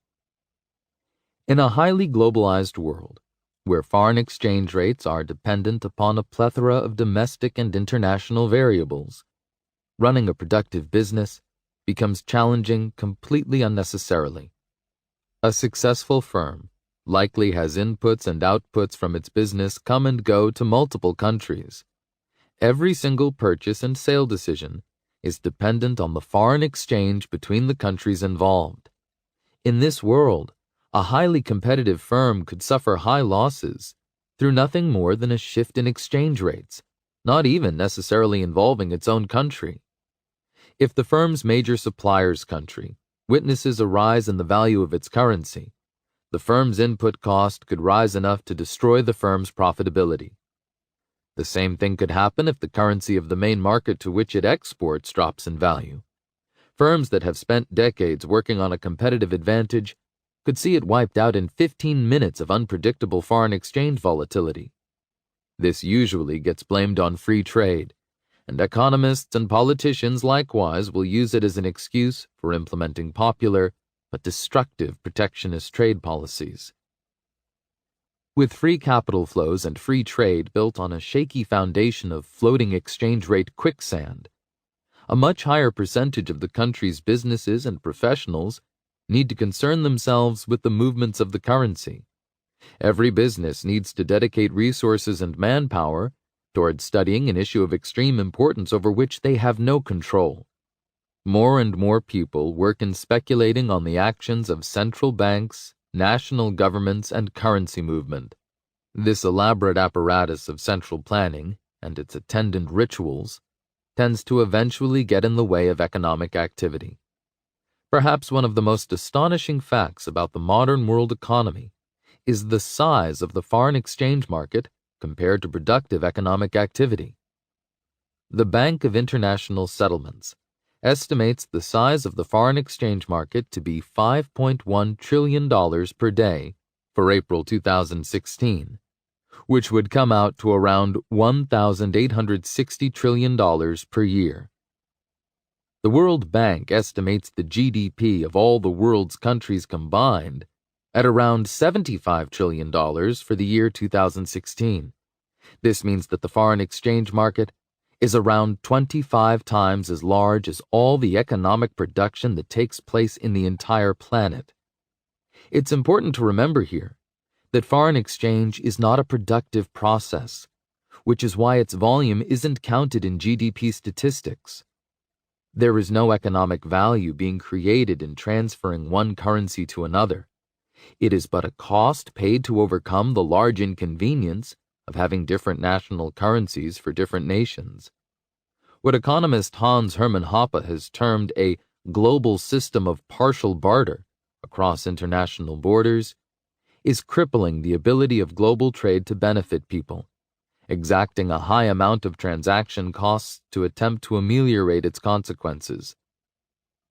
In a highly globalized world, where foreign exchange rates are dependent upon a plethora of domestic and international variables, running a productive business becomes challenging completely unnecessarily. A successful firm likely has inputs and outputs from its business come and go to multiple countries. Every single purchase and sale decision is dependent on the foreign exchange between the countries involved. In this world, a highly competitive firm could suffer high losses through nothing more than a shift in exchange rates, not even necessarily involving its own country. If the firm's major supplier's country witnesses a rise in the value of its currency, the firm's input cost could rise enough to destroy the firm's profitability. The same thing could happen if the currency of the main market to which it exports drops in value. Firms that have spent decades working on a competitive advantage could see it wiped out in 15 minutes of unpredictable foreign exchange volatility. This usually gets blamed on free trade, and economists and politicians likewise will use it as an excuse for implementing popular but destructive protectionist trade policies. With free capital flows and free trade built on a shaky foundation of floating exchange rate quicksand, a much higher percentage of the country's businesses and professionals need to concern themselves with the movements of the currency. Every business needs to dedicate resources and manpower toward studying an issue of extreme importance over which they have no control. More and more people work in speculating on the actions of central banks, national governments, and currency movement. This elaborate apparatus of central planning and its attendant rituals tends to eventually get in the way of economic activity. Perhaps one of the most astonishing facts about the modern world economy is the size of the foreign exchange market compared to productive economic activity. The Bank of International Settlements estimates the size of the foreign exchange market to be $5.1 trillion per day for April 2016, which would come out to around $1,860 trillion per year. The World Bank estimates the GDP of all the world's countries combined at around $75 trillion for the year 2016. This means that the foreign exchange market is around 25 times as large as all the economic production that takes place in the entire planet. It's important to remember here that foreign exchange is not a productive process, which is why its volume isn't counted in GDP statistics. There is no economic value being created in transferring one currency to another. It is but a cost paid to overcome the large inconvenience of having different national currencies for different nations. What economist Hans Hermann Hoppe has termed a global system of partial barter across international borders is crippling the ability of global trade to benefit people, exacting a high amount of transaction costs to attempt to ameliorate its consequences.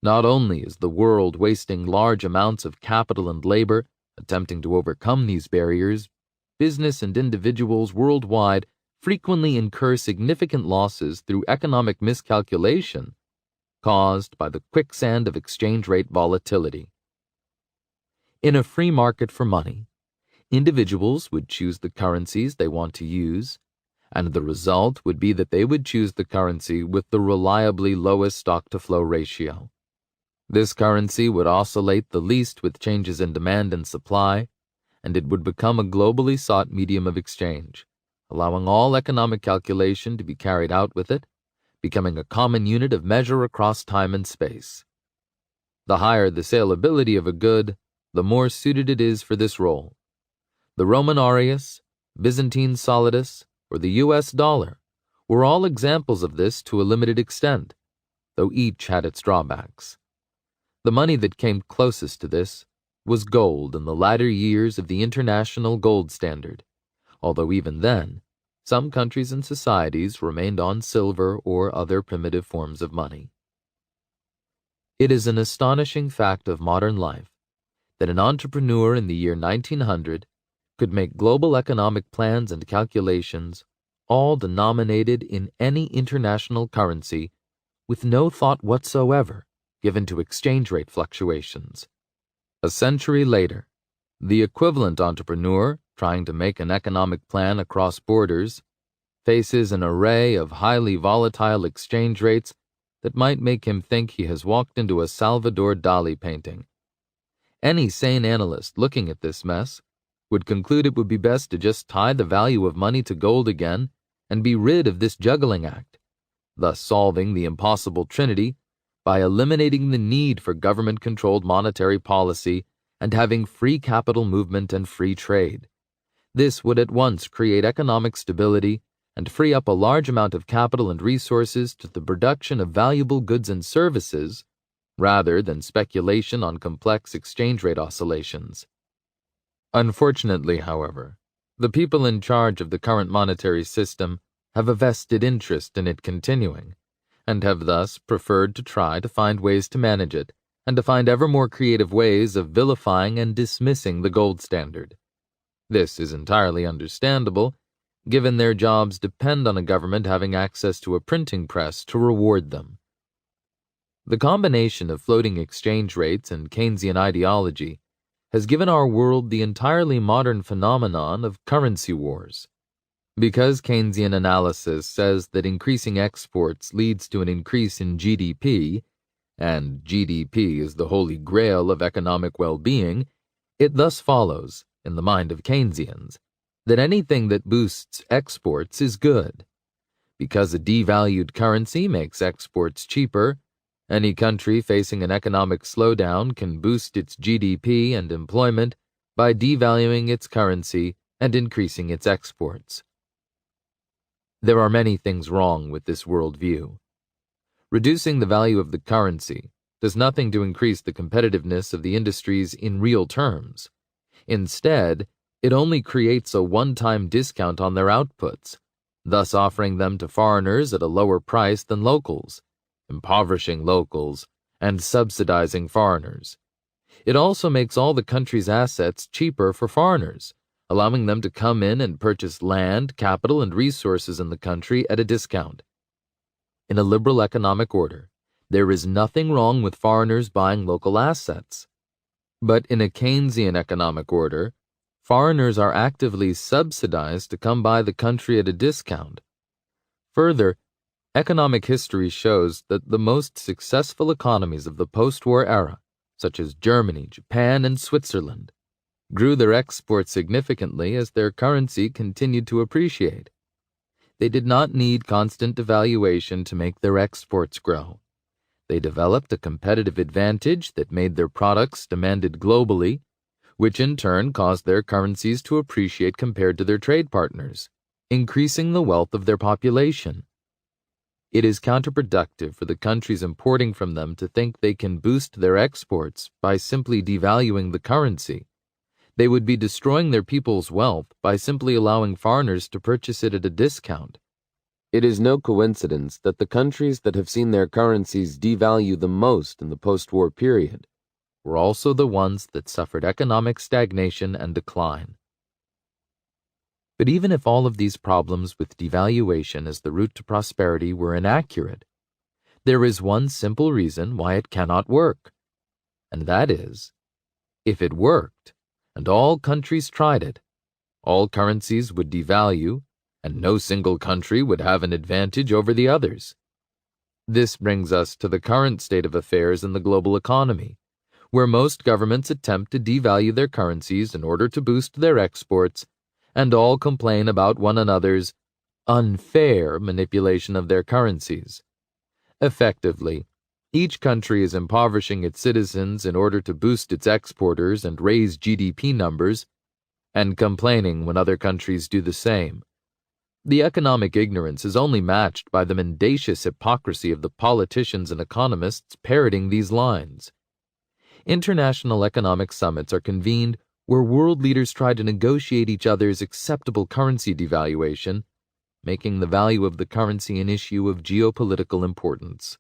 Not only is the world wasting large amounts of capital and labor attempting to overcome these barriers, business and individuals worldwide frequently incur significant losses through economic miscalculation caused by the quicksand of exchange rate volatility. In a free market for money, individuals would choose the currencies they want to use, and the result would be that they would choose the currency with the reliably lowest stock-to-flow ratio. This currency would oscillate the least with changes in demand and supply, and it would become a globally sought medium of exchange, allowing all economic calculation to be carried out with it, becoming a common unit of measure across time and space. The higher the saleability of a good, the more suited it is for this role. The Roman aureus, Byzantine solidus, or the US dollar were all examples of this to a limited extent, though each had its drawbacks. The money that came closest to this was gold in the latter years of the international gold standard, although even then, some countries and societies remained on silver or other primitive forms of money. It is an astonishing fact of modern life that an entrepreneur in the year 1900 could make global economic plans and calculations all denominated in any international currency with no thought whatsoever given to exchange rate fluctuations. A century later, the equivalent entrepreneur trying to make an economic plan across borders faces an array of highly volatile exchange rates that might make him think he has walked into a Salvador Dali painting. Any sane analyst looking at this mess would conclude it would be best to just tie the value of money to gold again and be rid of this juggling act, thus solving the impossible trinity by eliminating the need for government-controlled monetary policy and having free capital movement and free trade. This would at once create economic stability and free up a large amount of capital and resources to the production of valuable goods and services, rather than speculation on complex exchange rate oscillations. Unfortunately, however, the people in charge of the current monetary system have a vested interest in it continuing, and have thus preferred to try to find ways to manage it, and to find ever more creative ways of vilifying and dismissing the gold standard. This is entirely understandable, given their jobs depend on a government having access to a printing press to reward them. The combination of floating exchange rates and Keynesian ideology has given our world the entirely modern phenomenon of currency wars. Because Keynesian analysis says that increasing exports leads to an increase in GDP, and GDP is the holy grail of economic well-being, it thus follows, in the mind of Keynesians, that anything that boosts exports is good. Because a devalued currency makes exports cheaper, any country facing an economic slowdown can boost its GDP and employment by devaluing its currency and increasing its exports. There are many things wrong with this worldview. Reducing the value of the currency does nothing to increase the competitiveness of the industries in real terms. Instead, it only creates a one-time discount on their outputs, thus offering them to foreigners at a lower price than locals, impoverishing locals, and subsidizing foreigners. It also makes all the country's assets cheaper for foreigners, allowing them to come in and purchase land, capital, and resources in the country at a discount. In a liberal economic order, there is nothing wrong with foreigners buying local assets. But in a Keynesian economic order, foreigners are actively subsidized to come buy the country at a discount. Further, economic history shows that the most successful economies of the post-war era, such as Germany, Japan, and Switzerland, grew their exports significantly as their currency continued to appreciate. They did not need constant devaluation to make their exports grow. They developed a competitive advantage that made their products demanded globally, which in turn caused their currencies to appreciate compared to their trade partners, increasing the wealth of their population. It is counterproductive for the countries importing from them to think they can boost their exports by simply devaluing the currency. They would be destroying their people's wealth by simply allowing foreigners to purchase it at a discount. It is no coincidence that the countries that have seen their currencies devalue the most in the post-war period were also the ones that suffered economic stagnation and decline. But even if all of these problems with devaluation as the route to prosperity were inaccurate, there is one simple reason why it cannot work, and that is, if it worked, and all countries tried it, all currencies would devalue, and no single country would have an advantage over the others. This brings us to the current state of affairs in the global economy, where most governments attempt to devalue their currencies in order to boost their exports, and all complain about one another's unfair manipulation of their currencies. Effectively, each country is impoverishing its citizens in order to boost its exporters and raise GDP numbers, and complaining when other countries do the same. The economic ignorance is only matched by the mendacious hypocrisy of the politicians and economists parroting these lines. International economic summits are convened where world leaders try to negotiate each other's acceptable currency devaluation, making the value of the currency an issue of geopolitical importance.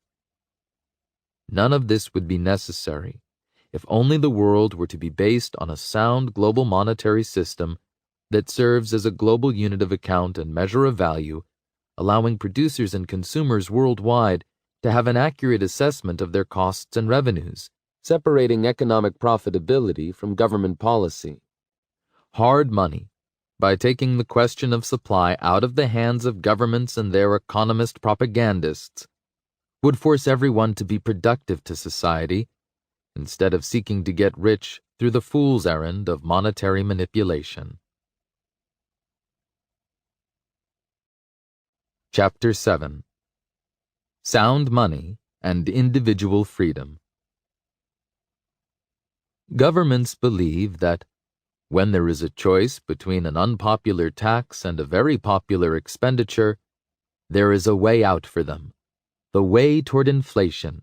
None of this would be necessary if only the world were to be based on a sound global monetary system that serves as a global unit of account and measure of value, allowing producers and consumers worldwide to have an accurate assessment of their costs and revenues, separating economic profitability from government policy. Hard money, by taking the question of supply out of the hands of governments and their economist propagandists, would force everyone to be productive to society, instead of seeking to get rich through the fool's errand of monetary manipulation. Chapter 7. Sound Money and Individual Freedom. Governments believe that when there is a choice between an unpopular tax and a very popular expenditure, there is a way out for them, the way toward inflation.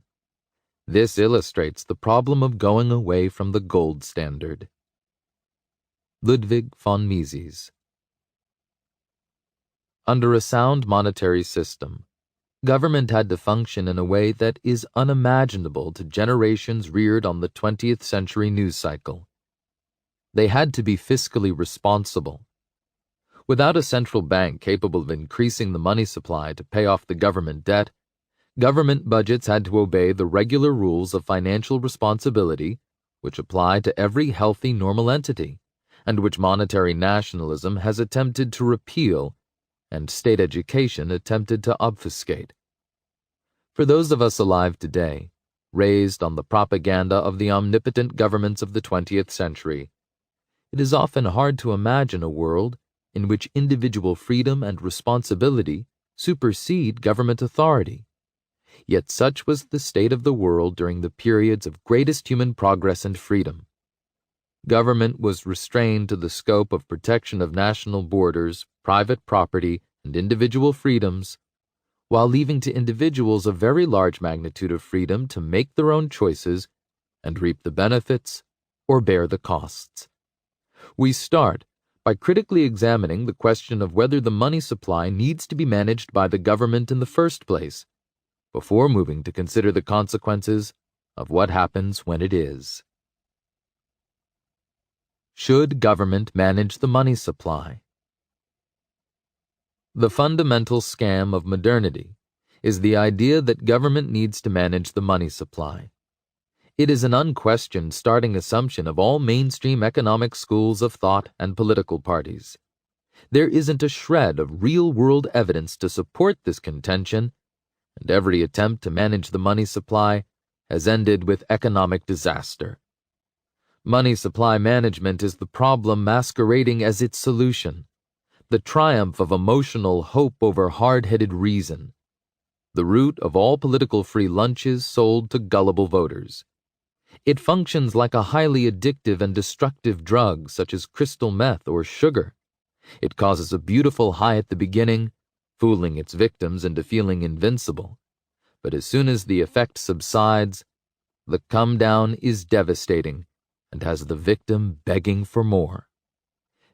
This illustrates the problem of going away from the gold standard. Ludwig von Mises. Under a sound monetary system, government had to function in a way that is unimaginable to generations reared on the 20th century news cycle. They had to be fiscally responsible. Without a central bank capable of increasing the money supply to pay off the government debt, government budgets had to obey the regular rules of financial responsibility, which apply to every healthy normal entity, and which monetary nationalism has attempted to repeal and state education attempted to obfuscate. For those of us alive today, raised on the propaganda of the omnipotent governments of the 20th century, it is often hard to imagine a world in which individual freedom and responsibility supersede government authority. Yet such was the state of the world during the periods of greatest human progress and freedom. Government was restrained to the scope of protection of national borders, private property, and individual freedoms, while leaving to individuals a very large magnitude of freedom to make their own choices and reap the benefits or bear the costs. We start by critically examining the question of whether the money supply needs to be managed by the government in the first place, before moving to consider the consequences of what happens when it is. Should government manage the money supply? The fundamental scam of modernity is the idea that government needs to manage the money supply. It is an unquestioned starting assumption of all mainstream economic schools of thought and political parties. There isn't a shred of real-world evidence to support this contention, and every attempt to manage the money supply has ended with economic disaster. Money supply management is the problem masquerading as its solution, the triumph of emotional hope over hard-headed reason, the root of all political free lunches sold to gullible voters. It functions like a highly addictive and destructive drug such as crystal meth or sugar. It causes a beautiful high at the beginning, fooling its victims into feeling invincible. But as soon as the effect subsides, the come-down is devastating, and has the victim begging for more.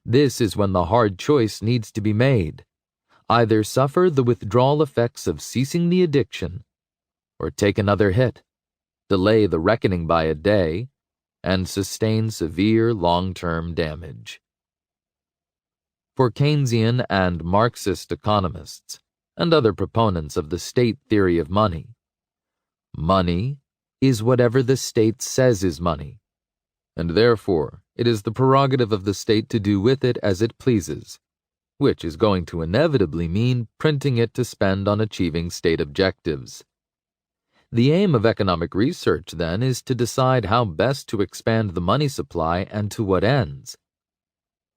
This is when the hard choice needs to be made. Either suffer the withdrawal effects of ceasing the addiction, or take another hit, delay the reckoning by a day, and sustain severe long-term damage. For Keynesian and Marxist economists, and other proponents of the state theory of money, money is whatever the state says is money, and therefore it is the prerogative of the state to do with it as it pleases, which is going to inevitably mean printing it to spend on achieving state objectives. The aim of economic research, then, is to decide how best to expand the money supply and to what ends.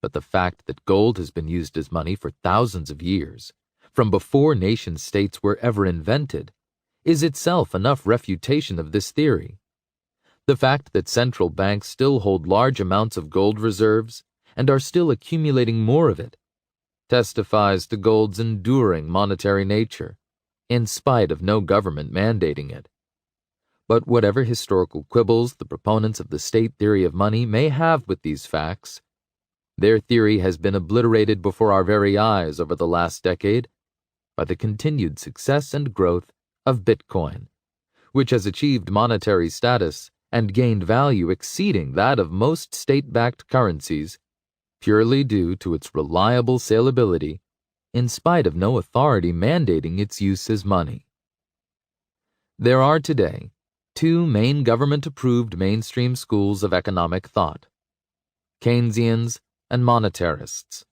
But the fact that gold has been used as money for thousands of years, from before nation-states were ever invented, is itself enough refutation of this theory. The fact that central banks still hold large amounts of gold reserves and are still accumulating more of it testifies to gold's enduring monetary nature, in spite of no government mandating it. But whatever historical quibbles the proponents of the state theory of money may have with these facts, their theory has been obliterated before our very eyes over the last decade by the continued success and growth of Bitcoin, which has achieved monetary status and gained value exceeding that of most state-backed currencies, purely due to its reliable salability, in spite of no authority mandating its use as money. There are today two main government-approved mainstream schools of economic thought: Keynesians and monetarists.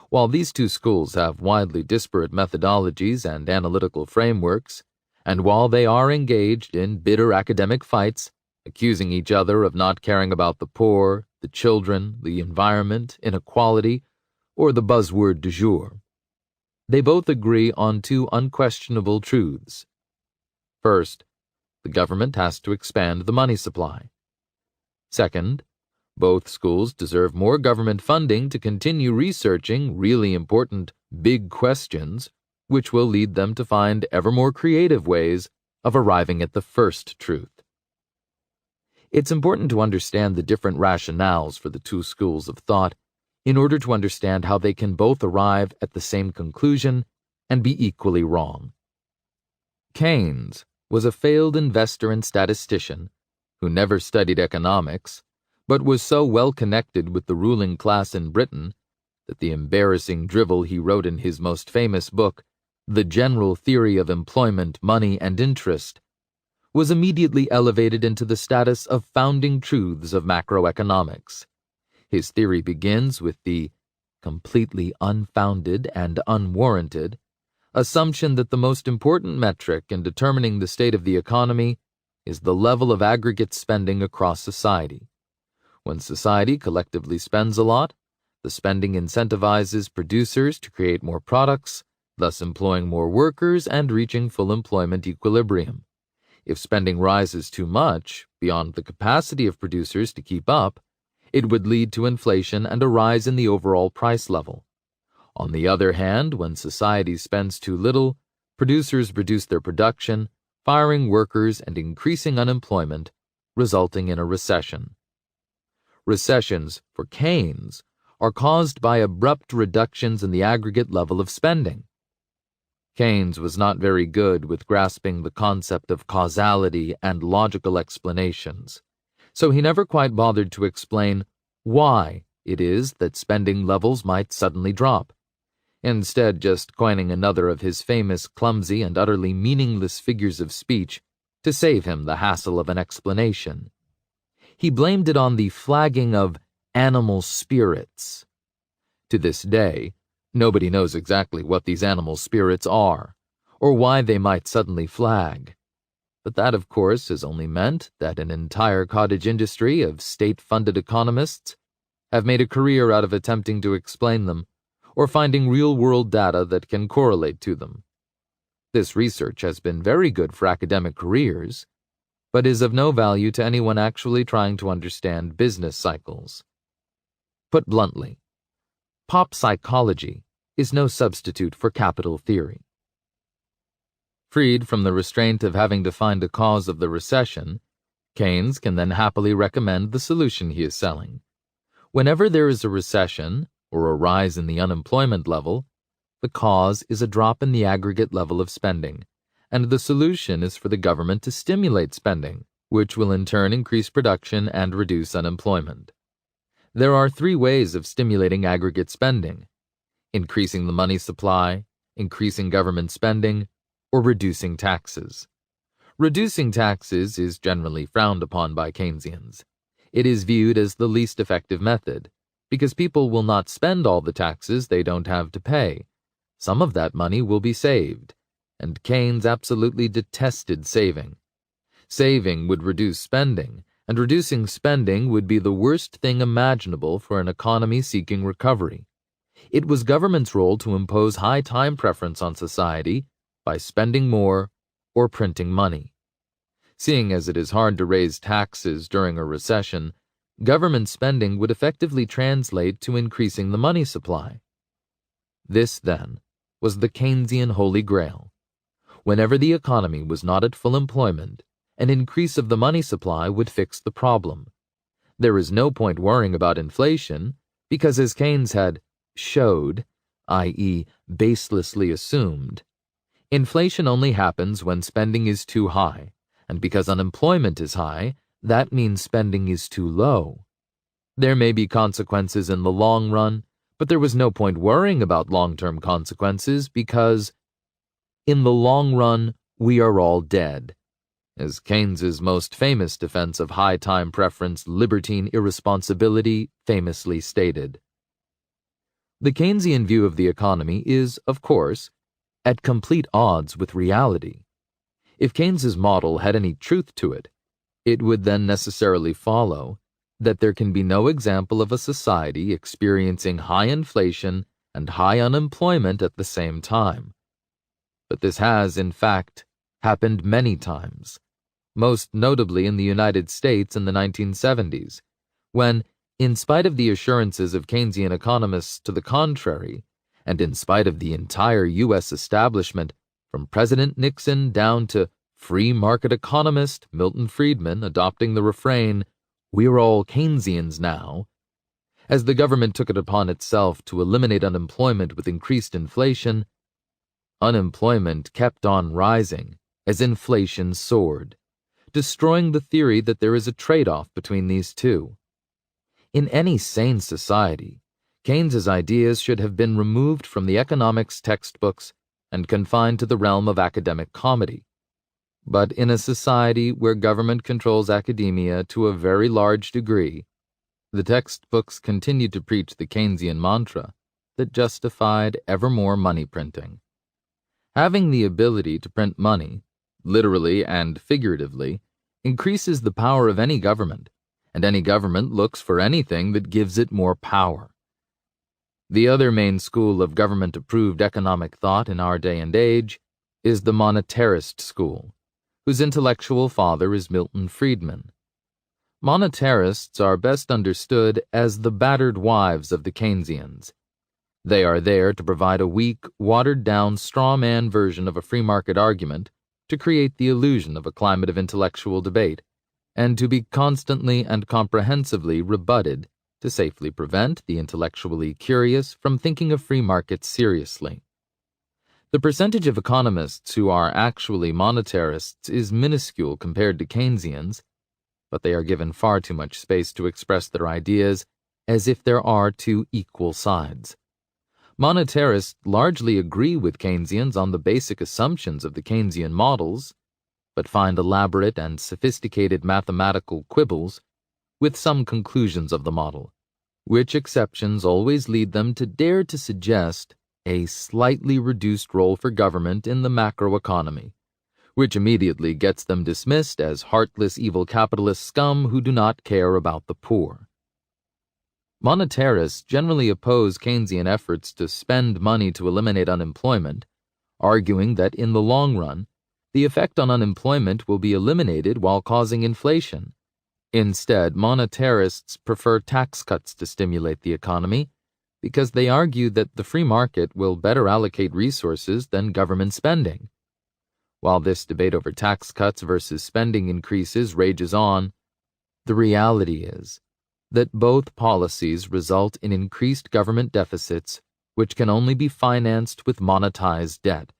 While these two schools have widely disparate methodologies and analytical frameworks, and while they are engaged in bitter academic fights, accusing each other of not caring about the poor, the children, the environment, inequality, or the buzzword du jour, they both agree on two unquestionable truths. First, the government has to expand the money supply. Second, both schools deserve more government funding to continue researching really important big questions, which will lead them to find ever more creative ways of arriving at the first truth. It's important to understand the different rationales for the two schools of thought in order to understand how they can both arrive at the same conclusion and be equally wrong. Keynes was a failed investor and statistician who never studied economics, but was so well connected with the ruling class in Britain that the embarrassing drivel he wrote in his most famous book, The General Theory of Employment, Money, and Interest, was immediately elevated into the status of founding truths of macroeconomics. His theory begins with the completely unfounded and unwarranted assumption that the most important metric in determining the state of the economy is the level of aggregate spending across society. When society collectively spends a lot, the spending incentivizes producers to create more products, thus employing more workers and reaching full employment equilibrium. If spending rises too much, beyond the capacity of producers to keep up, it would lead to inflation and a rise in the overall price level. On the other hand, when society spends too little, producers reduce their production, firing workers and increasing unemployment, resulting in a recession. Recessions, for Keynes, are caused by abrupt reductions in the aggregate level of spending. Keynes was not very good with grasping the concept of causality and logical explanations, so he never quite bothered to explain why it is that spending levels might suddenly drop, instead just coining another of his famous clumsy and utterly meaningless figures of speech to save him the hassle of an explanation. He blamed it on the flagging of animal spirits. To this day, nobody knows exactly what these animal spirits are, or why they might suddenly flag. But that, of course, has only meant that an entire cottage industry of state-funded economists have made a career out of attempting to explain them, or finding real-world data that can correlate to them. This research has been very good for academic careers, but is of no value to anyone actually trying to understand business cycles. Put bluntly, pop psychology is no substitute for capital theory. Freed from the restraint of having to find a cause of the recession, Keynes can then happily recommend the solution he is selling. Whenever there is a recession or a rise in the unemployment level, the cause is a drop in the aggregate level of spending, and the solution is for the government to stimulate spending, which will in turn increase production and reduce unemployment. There are three ways of stimulating aggregate spending: increasing the money supply, increasing government spending, or reducing taxes. Reducing taxes is generally frowned upon by Keynesians. It is viewed as the least effective method, because people will not spend all the taxes they don't have to pay. Some of that money will be saved, and Keynes absolutely detested saving. Saving would reduce spending, and reducing spending would be the worst thing imaginable for an economy seeking recovery. It was government's role to impose high time preference on society by spending more or printing money. Seeing as it is hard to raise taxes during a recession, government spending would effectively translate to increasing the money supply. This, then, was the Keynesian Holy Grail. Whenever the economy was not at full employment, an increase of the money supply would fix the problem. There is no point worrying about inflation, because as Keynes had showed, i.e., baselessly assumed, inflation only happens when spending is too high, and because unemployment is high, that means spending is too low. There may be consequences in the long run, but there was no point worrying about long-term consequences because, in the long run, we are all dead, as Keynes's most famous defense of high time preference libertine irresponsibility famously stated. The Keynesian view of the economy is, of course, at complete odds with reality. If Keynes's model had any truth to it, it would then necessarily follow that there can be no example of a society experiencing high inflation and high unemployment at the same time. But this has, in fact, happened many times, most notably in the United States in the 1970s, when, in spite of the assurances of Keynesian economists to the contrary, and in spite of the entire U.S. establishment, from President Nixon down to free market economist Milton Friedman adopting the refrain, "We're all Keynesians now," as the government took it upon itself to eliminate unemployment with increased inflation, unemployment kept on rising as inflation soared, destroying the theory that there is a trade-off between these two. In any sane society, Keynes's ideas should have been removed from the economics textbooks and confined to the realm of academic comedy. But in a society where government controls academia to a very large degree, the textbooks continued to preach the Keynesian mantra that justified ever more money printing. Having the ability to print money, literally and figuratively, increases the power of any government, and any government looks for anything that gives it more power. The other main school of government-approved economic thought in our day and age is the monetarist school, whose intellectual father is Milton Friedman. Monetarists are best understood as the battered wives of the Keynesians. They are there to provide a weak, watered-down straw-man version of a free market argument to create the illusion of a climate of intellectual debate, and to be constantly and comprehensively rebutted to safely prevent the intellectually curious from thinking of free markets seriously. The percentage of economists who are actually monetarists is minuscule compared to Keynesians, but they are given far too much space to express their ideas as if there are two equal sides. Monetarists largely agree with Keynesians on the basic assumptions of the Keynesian models, but find elaborate and sophisticated mathematical quibbles with some conclusions of the model, which exceptions always lead them to dare to suggest a slightly reduced role for government in the macroeconomy, which immediately gets them dismissed as heartless evil capitalist scum who do not care about the poor. Monetarists generally oppose Keynesian efforts to spend money to eliminate unemployment, arguing that in the long run, the effect on unemployment will be eliminated while causing inflation. Instead, monetarists prefer tax cuts to stimulate the economy because they argue that the free market will better allocate resources than government spending. While this debate over tax cuts versus spending increases rages on, the reality is that both policies result in increased government deficits, which can only be financed with monetized debt,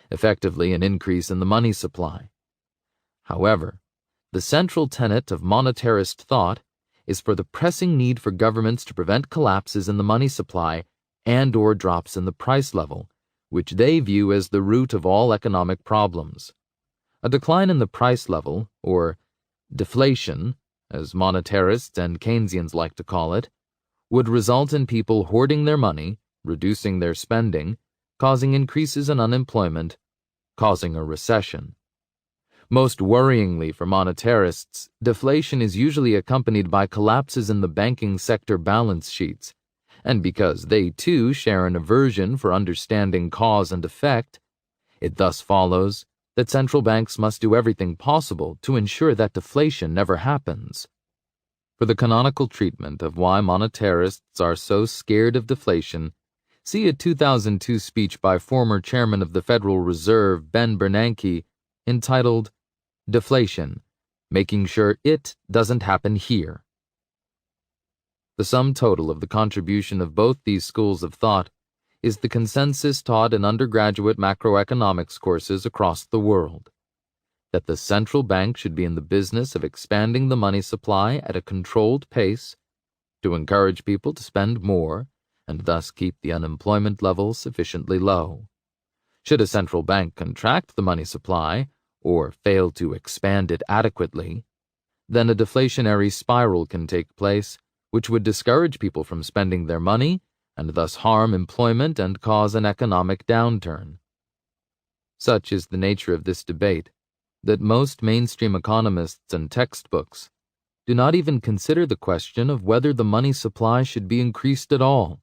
effectively an increase in the money supply. However, the central tenet of monetarist thought is for the pressing need for governments to prevent collapses in the money supply and/or drops in the price level, which they view as the root of all economic problems. A decline in the price level, or deflation, as monetarists and Keynesians like to call it, would result in people hoarding their money, reducing their spending, causing increases in unemployment, causing a recession. Most worryingly for monetarists, deflation is usually accompanied by collapses in the banking sector balance sheets, and because they too share an aversion for understanding cause and effect, it thus follows that central banks must do everything possible to ensure that deflation never happens. For the canonical treatment of why monetarists are so scared of deflation, see a 2002 speech by former chairman of the Federal Reserve, Ben Bernanke, entitled Deflation, Making Sure It Doesn't Happen Here. The sum total of the contribution of both these schools of thought is the consensus taught in undergraduate macroeconomics courses across the world, that the central bank should be in the business of expanding the money supply at a controlled pace to encourage people to spend more and thus keep the unemployment level sufficiently low. Should a central bank contract the money supply or fail to expand it adequately, then a deflationary spiral can take place, which would discourage people from spending their money and thus harm employment and cause an economic downturn. Such is the nature of this debate that most mainstream economists and textbooks do not even consider the question of whether the money supply should be increased at all,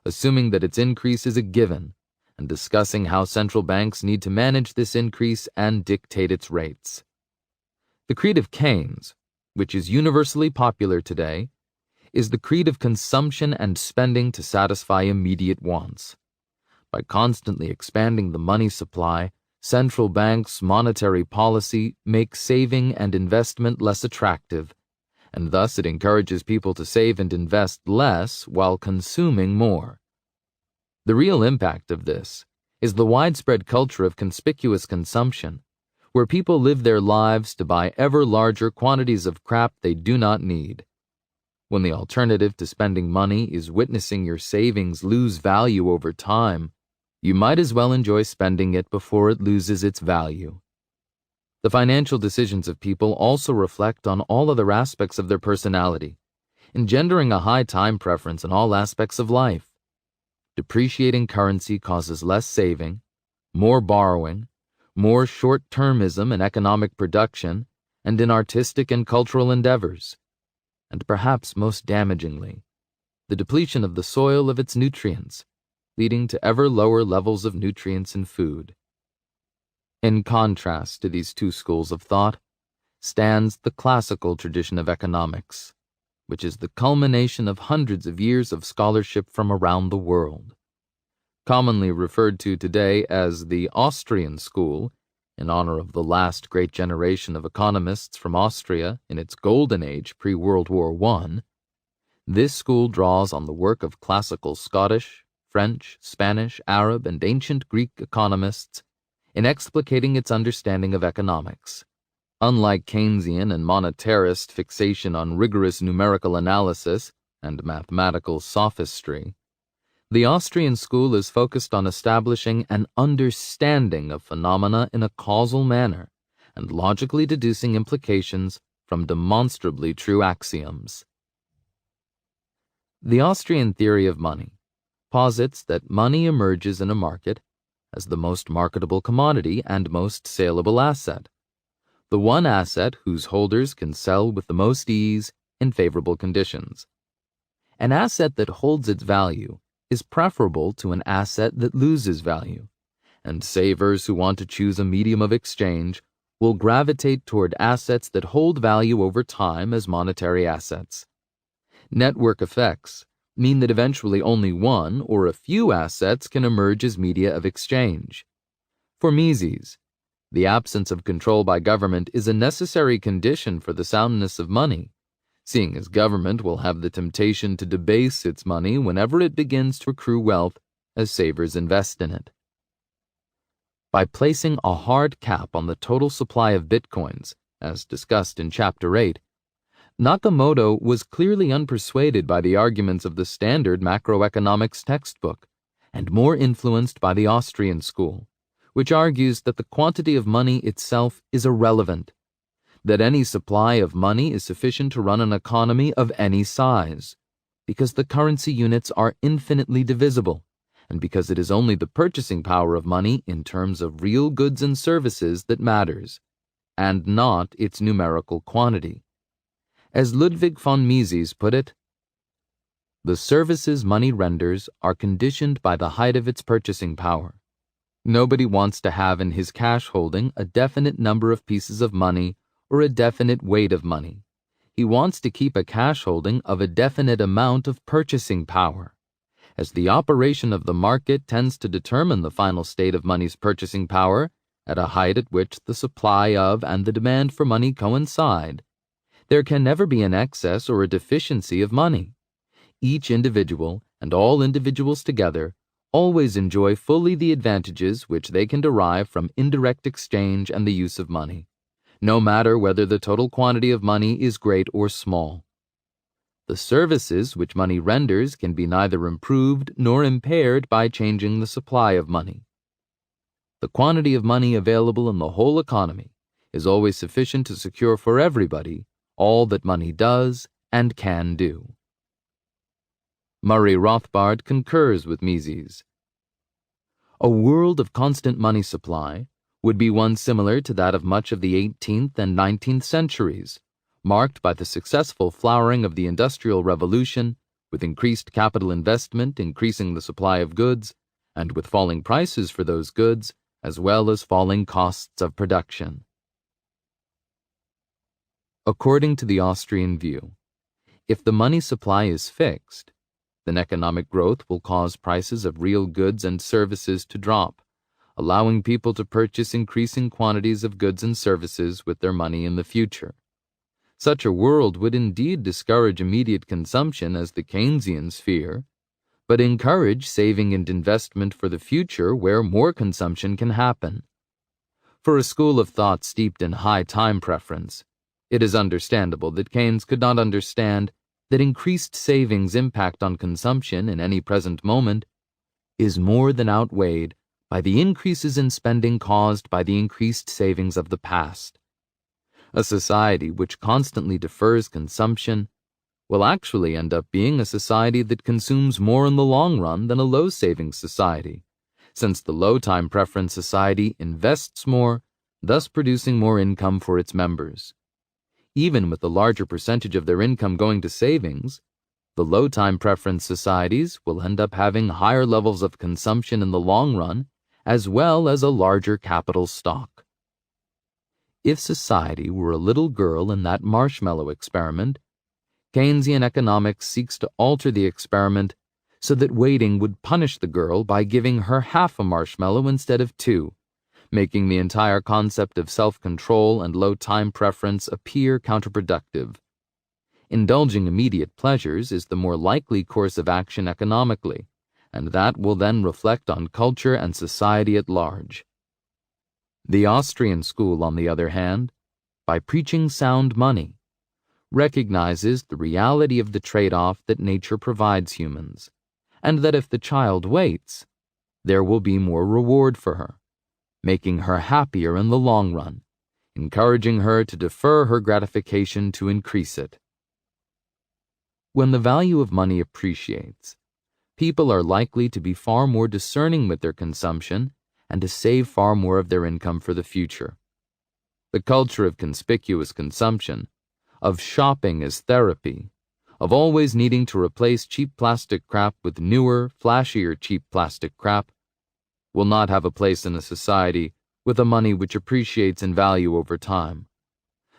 assuming that its increase is a given, and discussing how central banks need to manage this increase and dictate its rates. The creed of Keynes, which is universally popular today, is the creed of consumption and spending to satisfy immediate wants. By constantly expanding the money supply, central banks' monetary policy makes saving and investment less attractive, and thus it encourages people to save and invest less while consuming more. The real impact of this is the widespread culture of conspicuous consumption, where people live their lives to buy ever larger quantities of crap they do not need. When the alternative to spending money is witnessing your savings lose value over time, you might as well enjoy spending it before it loses its value. The financial decisions of people also reflect on all other aspects of their personality, engendering a high time preference in all aspects of life. Depreciating currency causes less saving, more borrowing, more short-termism in economic production and in artistic and cultural endeavors, and perhaps most damagingly, the depletion of the soil of its nutrients, leading to ever lower levels of nutrients in food. In contrast to these two schools of thought stands the classical tradition of economics, which is the culmination of hundreds of years of scholarship from around the world. Commonly referred to today as the Austrian school, in honor of the last great generation of economists from Austria in its golden age pre-World War I, this school draws on the work of classical Scottish, French, Spanish, Arab, and ancient Greek economists in explicating its understanding of economics. Unlike Keynesian and monetarist fixation on rigorous numerical analysis and mathematical sophistry, the Austrian school is focused on establishing an understanding of phenomena in a causal manner and logically deducing implications from demonstrably true axioms. The Austrian theory of money posits that money emerges in a market as the most marketable commodity and most saleable asset, the one asset whose holders can sell with the most ease in favorable conditions. An asset that holds its value is preferable to an asset that loses value, and savers who want to choose a medium of exchange will gravitate toward assets that hold value over time as monetary assets. Network effects mean that eventually only one or a few assets can emerge as media of exchange. For Mises, The absence of control by government is a necessary condition for the soundness of money, seeing as government will have the temptation to debase its money whenever it begins to accrue wealth as savers invest in it. By placing a hard cap on the total supply of bitcoins, as discussed in Chapter 8, Nakamoto was clearly unpersuaded by the arguments of the standard macroeconomics textbook, and more influenced by the Austrian school, which argues that the quantity of money itself is irrelevant, that any supply of money is sufficient to run an economy of any size, because the currency units are infinitely divisible, and because it is only the purchasing power of money in terms of real goods and services that matters, and not its numerical quantity. As Ludwig von Mises put it, the services money renders are conditioned by the height of its purchasing power. Nobody wants to have in his cash holding a definite number of pieces of money or a definite weight of money. He wants to keep a cash holding of a definite amount of purchasing power. As the operation of the market tends to determine the final state of money's purchasing power, at a height at which the supply of and the demand for money coincide, there can never be an excess or a deficiency of money. Each individual, and all individuals together, always enjoy fully the advantages which they can derive from indirect exchange and the use of money, no matter whether the total quantity of money is great or small. The services which money renders can be neither improved nor impaired by changing the supply of money. The quantity of money available in the whole economy is always sufficient to secure for everybody all that money does and can do. Murray Rothbard concurs with Mises. A world of constant money supply would be one similar to that of much of the 18th and 19th centuries, marked by the successful flowering of the Industrial Revolution, with increased capital investment increasing the supply of goods, and with falling prices for those goods, as well as falling costs of production. According to the Austrian view, if the money supply is fixed, then economic growth will cause prices of real goods and services to drop, allowing people to purchase increasing quantities of goods and services with their money in the future. Such a world would indeed discourage immediate consumption as the Keynesians fear, but encourage saving and investment for the future where more consumption can happen. For a school of thought steeped in high time preference, it is understandable that Keynes could not understand that increased savings' impact on consumption in any present moment is more than outweighed by the increases in spending caused by the increased savings of the past. A society which constantly defers consumption will actually end up being a society that consumes more in the long run than a low-savings society, since the low-time preference society invests more, thus producing more income for its members. Even with the larger percentage of their income going to savings, the low-time preference societies will end up having higher levels of consumption in the long run, as well as a larger capital stock. If society were a little girl in that marshmallow experiment, Keynesian economics seeks to alter the experiment so that waiting would punish the girl by giving her half a marshmallow instead of 2, making the entire concept of self-control and low-time preference appear counterproductive. Indulging immediate pleasures is the more likely course of action economically, and that will then reflect on culture and society at large. The Austrian school, on the other hand, by preaching sound money, recognizes the reality of the trade-off that nature provides humans, and that if the child waits, there will be more reward for her, making her happier in the long run, encouraging her to defer her gratification to increase it. When the value of money appreciates, people are likely to be far more discerning with their consumption and to save far more of their income for the future. The culture of conspicuous consumption, of shopping as therapy, of always needing to replace cheap plastic crap with newer, flashier cheap plastic crap, will not have a place in a society with a money which appreciates in value over time.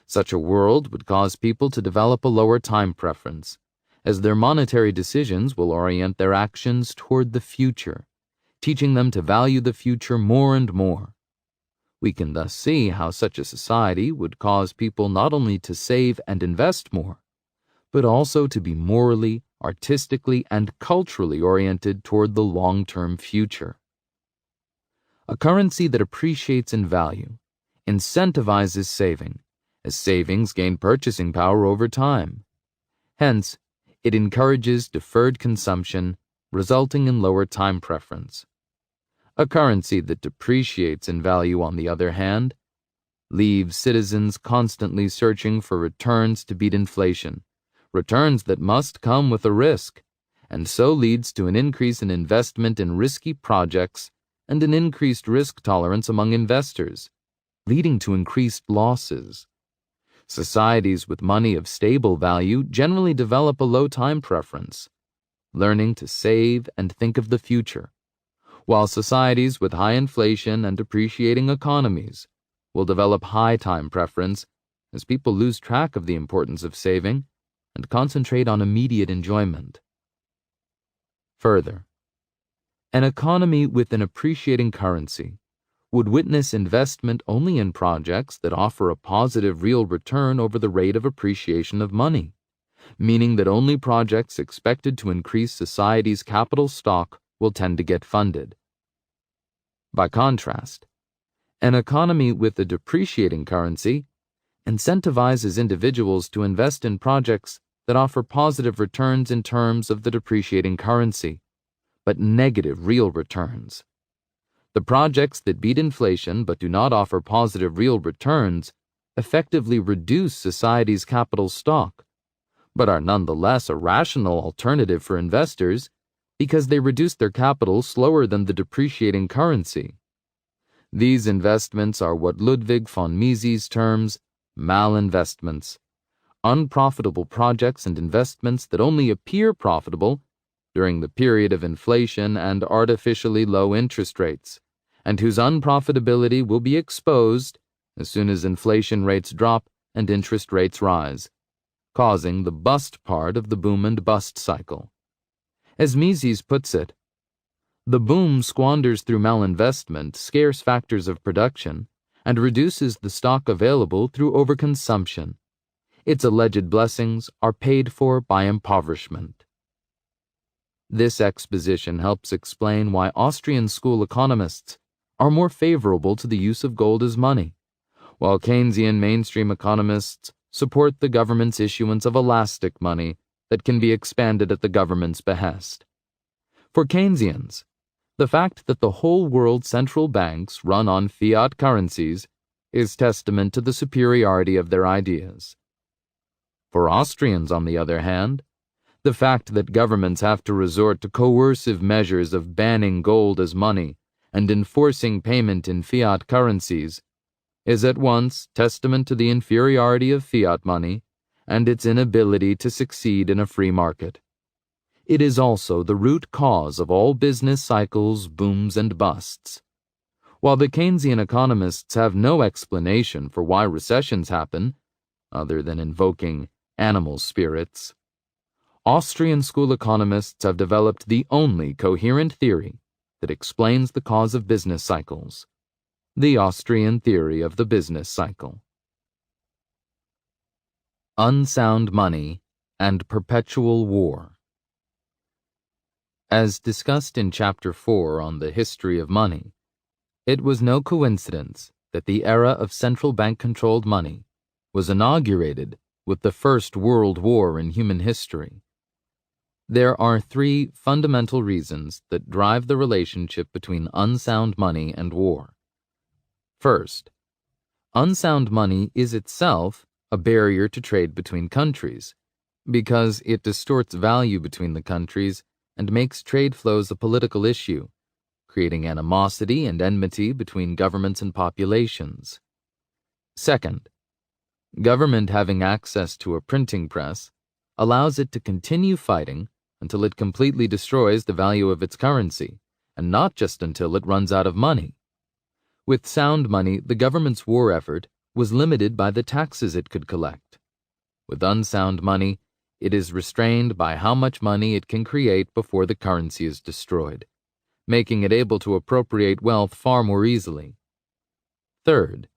Such a world would cause people to develop a lower time preference, as their monetary decisions will orient their actions toward the future, teaching them to value the future more and more. We can thus see how such a society would cause people not only to save and invest more, but also to be morally, artistically, and culturally oriented toward the long-term future. A currency that appreciates in value incentivizes saving, as savings gain purchasing power over time. Hence, it encourages deferred consumption, resulting in lower time preference. A currency that depreciates in value, on the other hand, leaves citizens constantly searching for returns to beat inflation, returns that must come with a risk, and so leads to an increase in investment in risky projects and an increased risk tolerance among investors, leading to increased losses. Societies with money of stable value generally develop a low time preference, learning to save and think of the future, while societies with high inflation and depreciating economies will develop high time preference as people lose track of the importance of saving and concentrate on immediate enjoyment. Further, an economy with an appreciating currency would witness investment only in projects that offer a positive real return over the rate of appreciation of money, meaning that only projects expected to increase society's capital stock will tend to get funded. By contrast, an economy with a depreciating currency incentivizes individuals to invest in projects that offer positive returns in terms of the depreciating currency, but negative real returns. The projects that beat inflation but do not offer positive real returns effectively reduce society's capital stock, but are nonetheless a rational alternative for investors because they reduce their capital slower than the depreciating currency. These investments are what Ludwig von Mises terms malinvestments, unprofitable projects and investments that only appear profitable during the period of inflation and artificially low interest rates, and whose unprofitability will be exposed as soon as inflation rates drop and interest rates rise, causing the bust part of the boom and bust cycle. As Mises puts it, the boom squanders through malinvestment scarce factors of production and reduces the stock available through overconsumption. Its alleged blessings are paid for by impoverishment. This exposition helps explain why Austrian school economists are more favorable to the use of gold as money, while Keynesian mainstream economists support the government's issuance of elastic money that can be expanded at the government's behest. For Keynesians, the fact that the whole world's central banks run on fiat currencies is testament to the superiority of their ideas. For Austrians, on the other hand, the fact that governments have to resort to coercive measures of banning gold as money and enforcing payment in fiat currencies is at once testament to the inferiority of fiat money and its inability to succeed in a free market. It is also the root cause of all business cycles, booms, and busts. While the Keynesian economists have no explanation for why recessions happen, other than invoking animal spirits, Austrian school economists have developed the only coherent theory that explains the cause of business cycles, the Austrian theory of the business cycle. Unsound money and perpetual war. As discussed in Chapter 4 on the history of money, it was no coincidence that the era of central bank-controlled money was inaugurated with the First World War in human history. There are three fundamental reasons that drive the relationship between unsound money and war. First, unsound money is itself a barrier to trade between countries, because it distorts value between the countries and makes trade flows a political issue, creating animosity and enmity between governments and populations. Second, government having access to a printing press allows it to continue fighting until it completely destroys the value of its currency, and not just until it runs out of money. With sound money, the government's war effort was limited by the taxes it could collect. With unsound money, it is restrained by how much money it can create before the currency is destroyed, making it able to appropriate wealth far more easily. Third,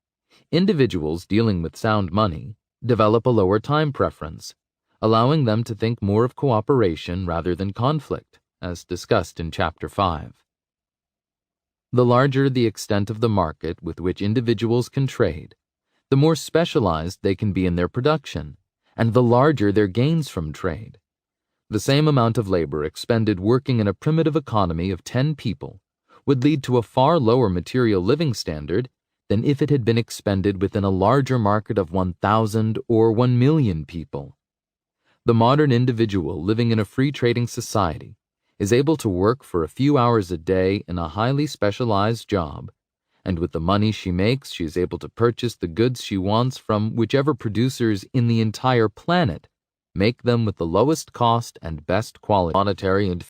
individuals dealing with sound money develop a lower time preference, allowing them to think more of cooperation rather than conflict, as discussed in Chapter 5. The larger the extent of the market with which individuals can trade, the more specialized they can be in their production, and the larger their gains from trade. The same amount of labor expended working in a primitive economy of 10 people would lead to a far lower material living standard than if it had been expended within a larger market of 1,000 or 1 million people. The modern individual living in a free trading society is able to work for a few hours a day in a highly specialized job, and with the money she makes, she is able to purchase the goods she wants from whichever producers in the entire planet make them with the lowest cost and best quality monetary and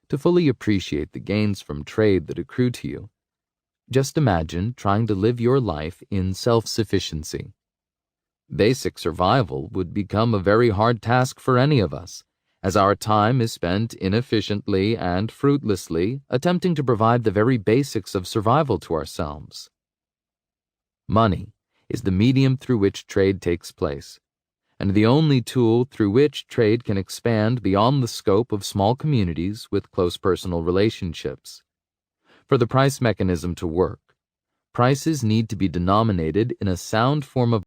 to fully appreciate the gains from trade that accrue to you. Just imagine trying to live your life in self-sufficiency. Basic survival would become a very hard task for any of us, as our time is spent inefficiently and fruitlessly attempting to provide the very basics of survival to ourselves. Money is the medium through which trade takes place, and the only tool through which trade can expand beyond the scope of small communities with close personal relationships. For the price mechanism to work, prices need to be denominated in a sound form of